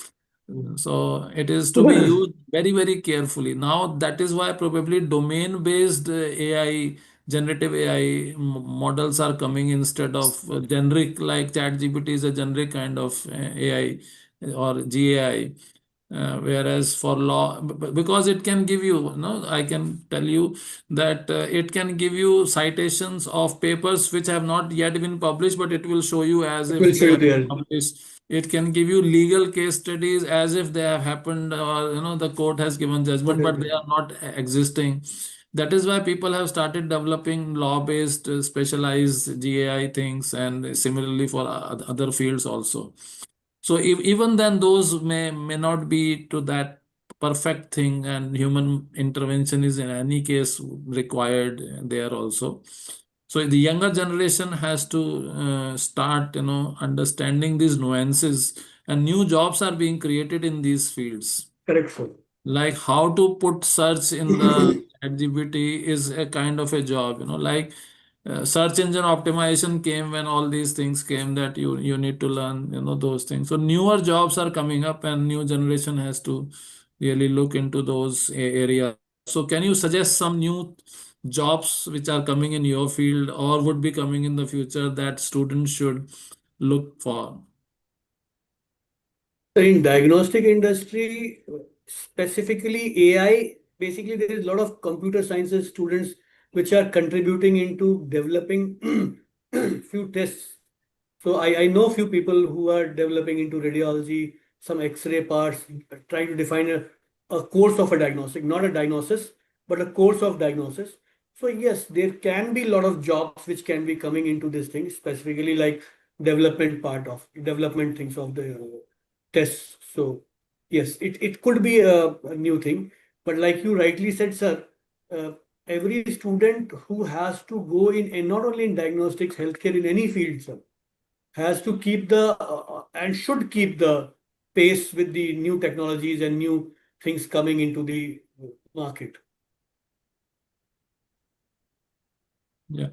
So it is to be used very, very carefully. Now that is why probably domain-based AI, generative AI models are coming instead of generic, like ChatGPT is a generic kind of AI or GAI. Whereas for law, because it can give you, I can tell you that it can give you citations of papers which have not yet been published, but it will show you as It if will show they you have been there. published. It can give you legal case studies as if they have happened, or the court has given judgment, but they are not existing. That is why people have started developing law-based specialized GAI things, and similarly for other fields also. So even then, those may not be to that perfect thing, and human intervention is in any case required there also. So the younger generation has to start, understanding these nuances, and new jobs are being created in these fields. Correct, sir. Like how to put search in the ChatGPT is a kind of a job, like search engine optimization came when all these things came, that you need to learn, those things. So newer jobs are coming up, and new generation has to really look into those areas. So can you suggest some new jobs which are coming in your field or would be coming in the future that students should look for? In diagnostic industry, specifically AI, basically there is a lot of computer sciences students which are contributing into developing few tests. So I know few people who are developing into radiology, some X-ray parts, trying to define a course of a diagnostic, not a diagnosis, but a course of diagnosis. So yes, there can be a lot of jobs which can be coming into this thing, specifically like development things of the tests. So yes, it could be a new thing. But like you rightly said, sir, uh, every student who has to go in, and not only in diagnostics, healthcare, in any field, sir, has to keep and should keep the pace with the new technologies and new things coming into the market. Yeah.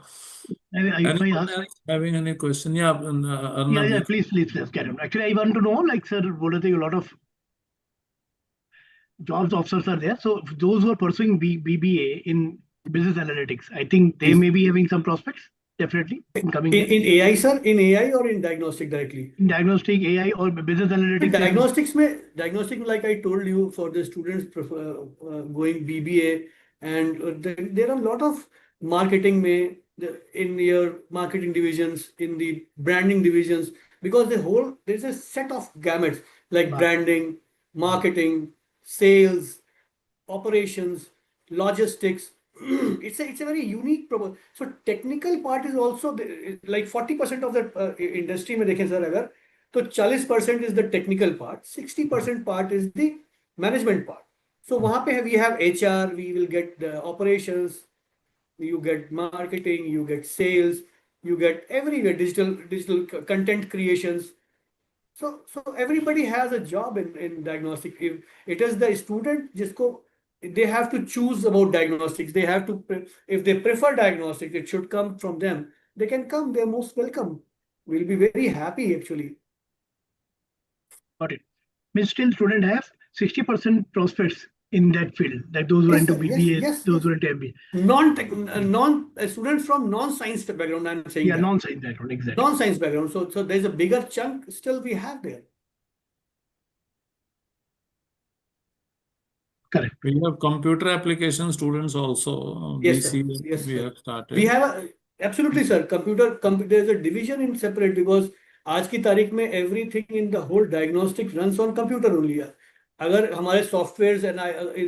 If I Anyone ask, else having any question? Yeah, yeah, Arnab, yeah, you can. please, let's carry on. Actually, I want to know, like, sir, what are the a lot of jobs officers are there? So those who are pursuing BBA in business analytics, I think they Yes. may be having some prospects, definitely, in coming years. In AI, sir, in AI or in diagnostic directly? In diagnostic, AI, or business analytics, and Diagnostic, like I told you, for the students prefer, going BBA, and there are a lot of marketing in your marketing divisions, in the branding divisions, because there's a set of gamuts like branding, marketing, sales, operations, logistics. It's a very unique problem. So technical part is also like 40% of the industry में देखें sir अगर तो 40% is the technical part, 60% part is the management part. So वहाँ पे we have HR, we will get the operations, you get marketing, you get sales, you get everywhere digital content creations. So everybody has a job in diagnostic. If it is the student जिसको they have to choose about diagnostics. They have to, if they prefer diagnostics, it should come from them. They can come. They're most welcome. We'll be very happy actually. got it. Means still student has 60% prospects in that field, like those who are Yes, into sir. Yes, BBA, yes, those yes. who are into MBA. Non students from non-science background. I'm saying Yeah, that non-science background, exactly. non-science background. So there's a bigger chunk still we have there. Correct. We have computer application students also. Yes, sir. BC Yes, we sir. have We started. have absolutely, sir. There's a division in separate because आज की तारीख में everything in the whole diagnostic runs on computer only है. अगर हमारे softwares and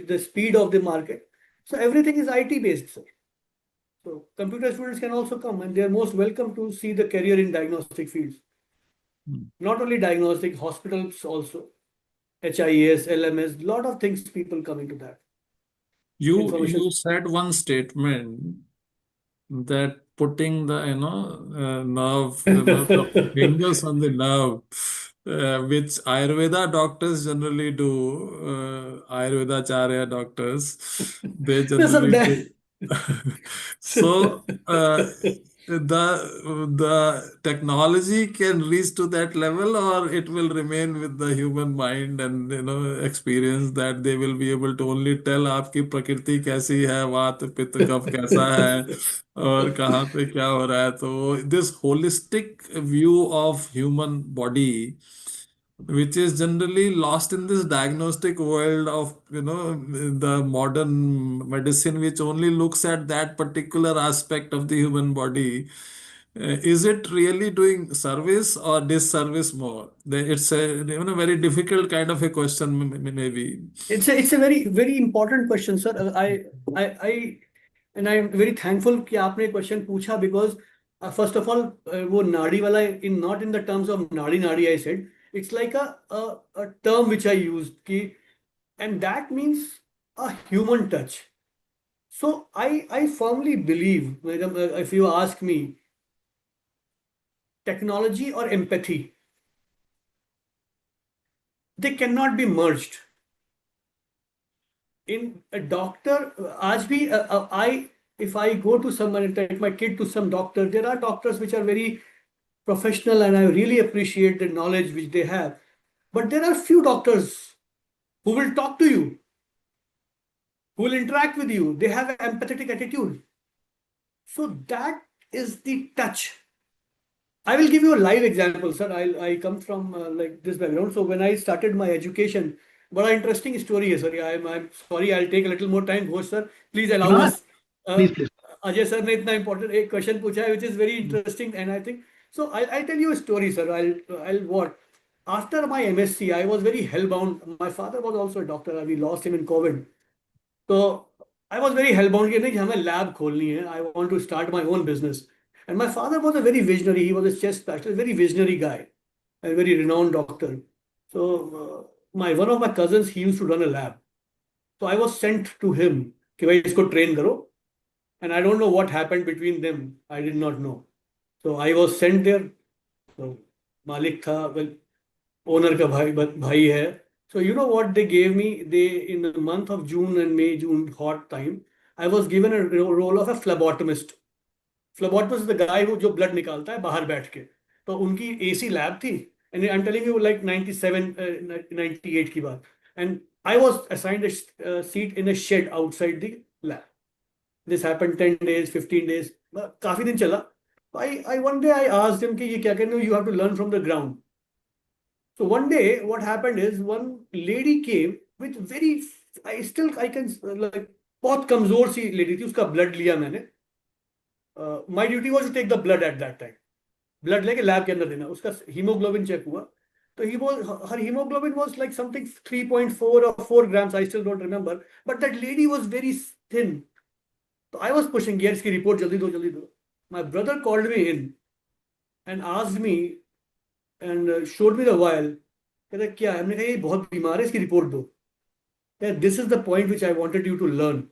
the speed of the market, so everything is IT based, sir. So computer students can also come and they are most welcome to see the career in diagnostic fields. Not only diagnostic, hospitals also, HIAS, LMS, lot of things people come into that information. You said one statement that putting the nerve, the fingers on the nerve, which Ayurveda doctors generally do, Ayurveda Charya doctors, they No, sir, generally do. So the technology can reach to that level, or it will remain with the human mind and experience, that they will be able to only tell आपकी प्रकृति कैसी है, वात पित्त कफ कैसा है, और कहाँ पे क्या हो रहा है. तो this holistic view of human body, which is generally lost in this diagnostic world of the modern medicine, which only looks at that particular aspect of the human body. Is it really doing service or disservice more? It's a very difficult kind of a question, maybe. It's a very very important question, sir. I and I'm very thankful कि आपने question पूछा, because first of all, वो नाड़ी वाला, in not in the terms of नाड़ी I said, it's like a term which I used कि, and that means a human touch. So I firmly believe, madam, if you ask me, technology or empathy, they cannot be merged. In a doctor, आज भी if I go to someone and take my kid to some doctor, there are doctors which are very professional and I really appreciate the knowledge which they have. But there are few doctors who will talk to you, who will interact with you. They have an empathetic attitude. So that is the touch. I will give you a live example, sir. I come from like this background. So when I started my education, बड़ा interesting story है, sorry. I'm sorry. I'll take a little more time, Ghosh sir. Please allow No, us. Uh, please, please. Ajay sir ने इतना important एक question पूछा है, which is very interesting, and I think so. I'll tell you a story, sir. I'll what. After my MSc, I was very hellbound. My father was also a doctor. We lost him in COVID. So I was very hellbound कि नहीं, हमें lab खोलनी है. I want to start my own business. And my father was a very visionary. He was a chest specialist, very visionary guy, a very renowned doctor. So my one of my cousins, he used to run a lab. So I was sent to him कि भाई इसको train करो. And I don't know what happened between them. I did not know. So I was sent there. So मालिक था, well, owner का भाई है. So you know what they gave me? They, in the month of June and May, June hot time, I was given a role of a phlebotomist. Phlebotomist is the guy who जो blood निकालता है बाहर बैठ के. तो उनकी AC lab थी. And I'm telling you, like 97, 98 की बात. And I was assigned a seat in a shed outside the lab. This happened 10 days, 15 days. काफी दिन चला. I one day I asked him कि ये क्या करना है? You have to learn from the ground. So one day, what happened is one lady came with very, I can like बहुत कमजोर सी lady थी, उसका blood लिया मैंने. My duty was to take the blood at that time. Blood लेके lab के अंदर देना. उसका hemoglobin check हुआ. So her hemoglobin was like something 3.4 or 4 grams. I still don't remember. But that lady was very thin. So I was pushing, यार इसकी report जल्दी दो, जल्दी दो. My brother called me in and asked me and showed me the vial. कहता क्या है? हमने कहा ये बहुत बीमार है, इसकी रिपोर्ट दो. This is the point which I wanted you to learn,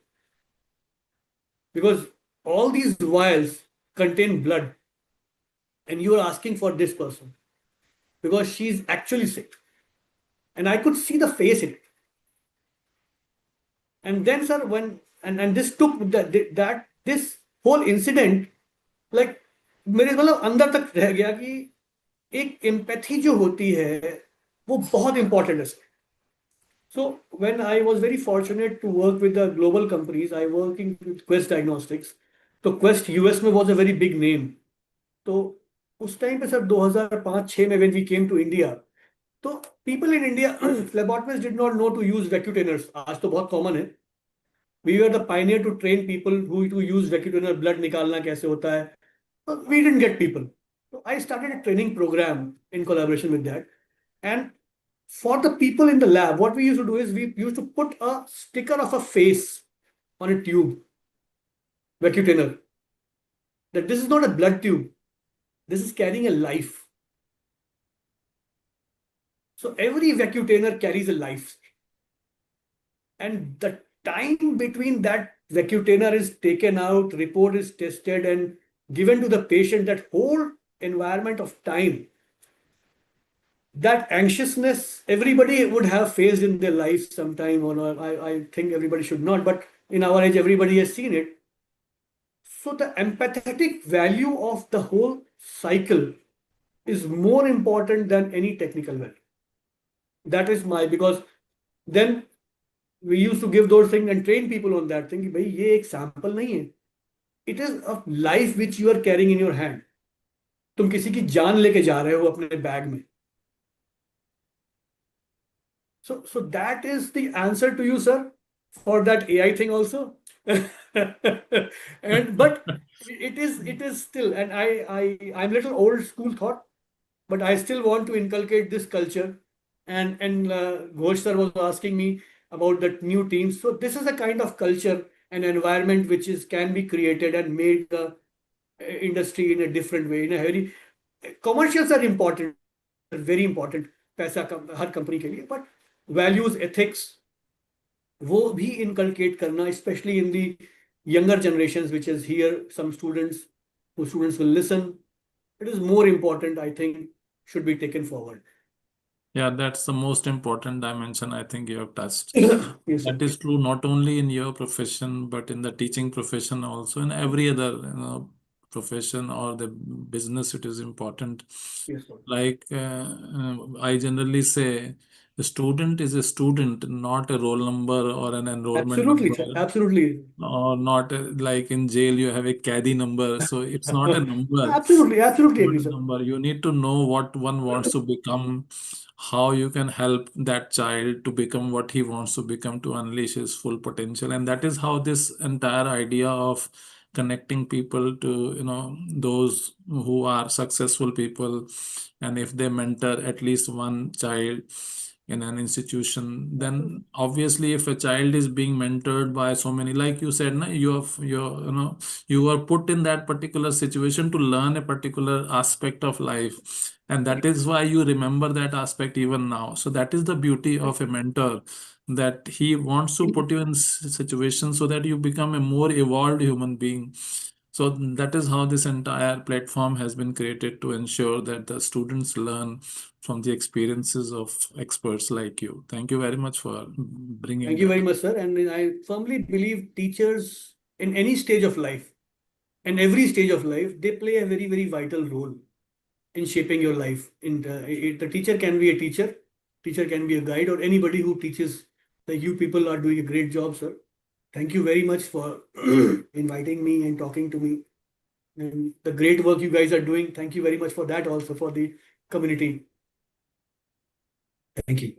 because all these vials contain blood and you are asking for this person because she's actually sick, and I could see the face in it. And then sir, when and this took that this whole incident, like मेरे मतलब अंदर तक रह गया कि एक empathy जो होती है वो बहुत इंपॉर्टेंट है. So when I was very fortunate to work with the global companies, I working with Quest Diagnostics. तो Quest US में was a very big name. तो उस टाइम पे सर 2005-6 में when we came to India, तो people in India phlebotomists did not know to use vacutainers. आज तो बहुत common है. We were the pioneer to train people who to use vacutainer, blood निकालना कैसे होता है. But we didn't get people. So I started a training program in collaboration with that. And for the people in the lab, what we used to do is we used to put a sticker of a face on a tube, vacutainer. That this is not a blood tube. This is carrying a life. So every vacutainer carries a life. And the time between that vacutainer is taken out, report is tested and given to the patient, that whole environment of time, that anxiousness, everybody would have faced in their life sometime, or I think everybody should not, but in our age, everybody has seen it. So the empathetic value of the whole cycle is more important than any technical value. That is because then we used to give those things and train people on that thing. Bhai, ye ek sample nahi hai. It is a life which you are carrying in your hand. तुम किसी की जान लेके जा रहे हो अपने bag में. So that is the answer to you, sir, for that AI thing also. And but it is still, and I'm little old school thought, but I still want to inculcate this culture. And Ghosh sir was asking me about the new teams. So this is a kind of culture and environment which can be created and made the industry in a different way. In a very commercials are important, very important. पैसा हर company के लिए, but values, ethics, वो भी inculcate करना, especially in the younger generations, which is here, some students will listen. It is more important, I think, should be taken forward. Yeah, that's the most important dimension I think you have touched. Yes, sir. That is true not only in your profession, but in the teaching profession also, in every other profession or the business, it is important. Yes, sir. Like I generally say, the student is a student, not a roll number or an enrollment Absolutely, sir. number. Absolutely. Or not like in jail, you have a caddy number. So it's not a number. Absolutely, absolutely agree, Not a sir. number. You need to know what one wants to become, how you can help that child to become what he wants to become, to unleash his full potential. And that is how this entire idea of connecting people to, those who are successful people, and if they mentor at least one child in an institution, then obviously if a child is being mentored by so many, like you said, you are put in that particular situation to learn a particular aspect of life, and that is why you remember that aspect even now. So that is the beauty of a mentor, that he wants to put you in situations so that you become a more evolved human being. So that is how this entire platform has been created, to ensure that the students learn from the experiences of experts like you. Thank you very much for bringing Thank you that very up. much, sir. And I firmly believe teachers in any stage of life and every stage of life, they play a very, very vital role in shaping your life. The teacher can be a teacher can be a guide, or anybody who teaches. Like you people are doing a great job, sir. Thank you very much for inviting me and talking to me. And the great work you guys are doing. Thank you very much for that also, for the community. Thank you.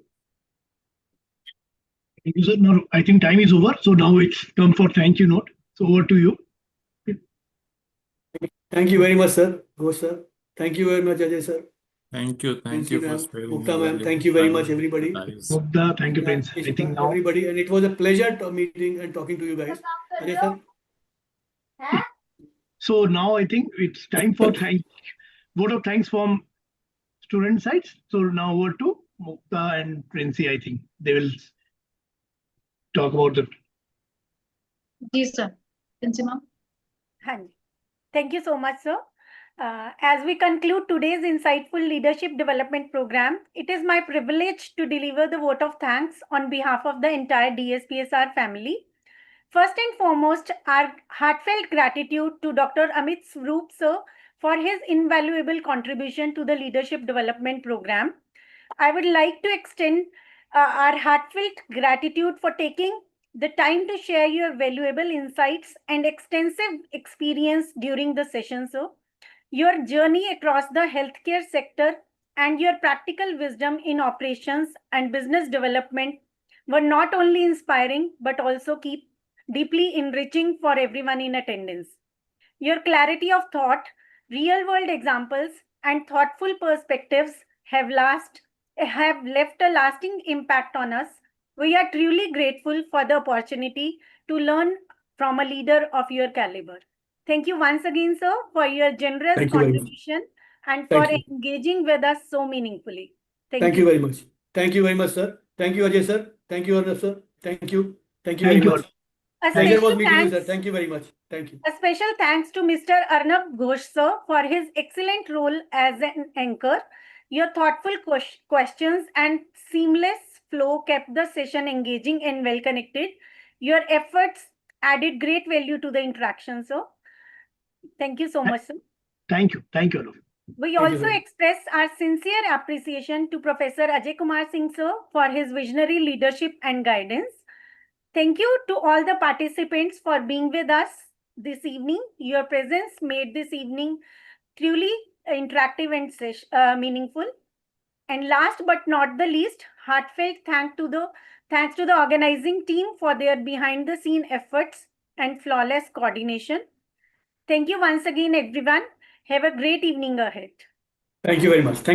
Thank you, sir. Now, I think time is over. So now it's come for thank you note. So over to you. Thank you very much, sir. Go, sir. Thank you very much, Ajay, sir. Thank you. Thank Nancy you for ma'am, sparing Mukta your ma'am, thank valuable you very much, time. everybody. Guys. Mukta, thank you, Prince. I think now Everybody, and it was a pleasure meeting and talking to you guys. Ajay, sir. so now I think it's time for vote of thanks from student sides. So now over to Mukta and Princey. I think they will talk about it. जी sir princi ma'am हाँ जी. Thank you so much, sir. As we conclude today's insightful leadership development program, it is my privilege to deliver the vote of thanks on behalf of the entire DSPSR family. First and foremost, our heartfelt gratitude to Dr. Amit Swaroop, sir, for his invaluable contribution to the leadership development program. I would like to extend our heartfelt gratitude for taking the time to share your valuable insights and extensive experience during the session, sir. Your journey across the healthcare sector and your practical wisdom in operations and business development were not only inspiring but also keep deeply enriching for everyone in attendance. Your clarity of thought, real world examples, and thoughtful perspectives have left a lasting impact on us. We are truly grateful for the opportunity to learn from a leader of your caliber. Thank you once again, sir, for your generous Thank you very much. contribution and for Thank you. engaging with us so meaningfully. Thank you very much. Thank you very much, sir. Thank you, Ajay sir. Thank you, Arnav sir. Thank you. Thank you very Thank you all. much. A Pleasure was special meeting you, sir. thanks. Thank you very much. Thank you. A special thanks to Mr. Arnab Ghosh sir for his excellent role as an anchor. Your thoughtful questions and seamless flow kept the session engaging and well connected. Your efforts added great value to the interaction, sir. Thank you so much, sir. Thank you. Thank you all of you. We Thank you, also sir. express our sincere appreciation to Professor Ajay Kumar Singh sir for his visionary leadership and guidance. Thank you to all the participants for being with us this evening. Your presence made this evening truly interactive and meaningful. And last but not the least, heartfelt thanks to the organizing team for their behind the scene efforts and flawless coordination. Thank you once again, everyone. Have a great evening ahead. Thank you very much. Thank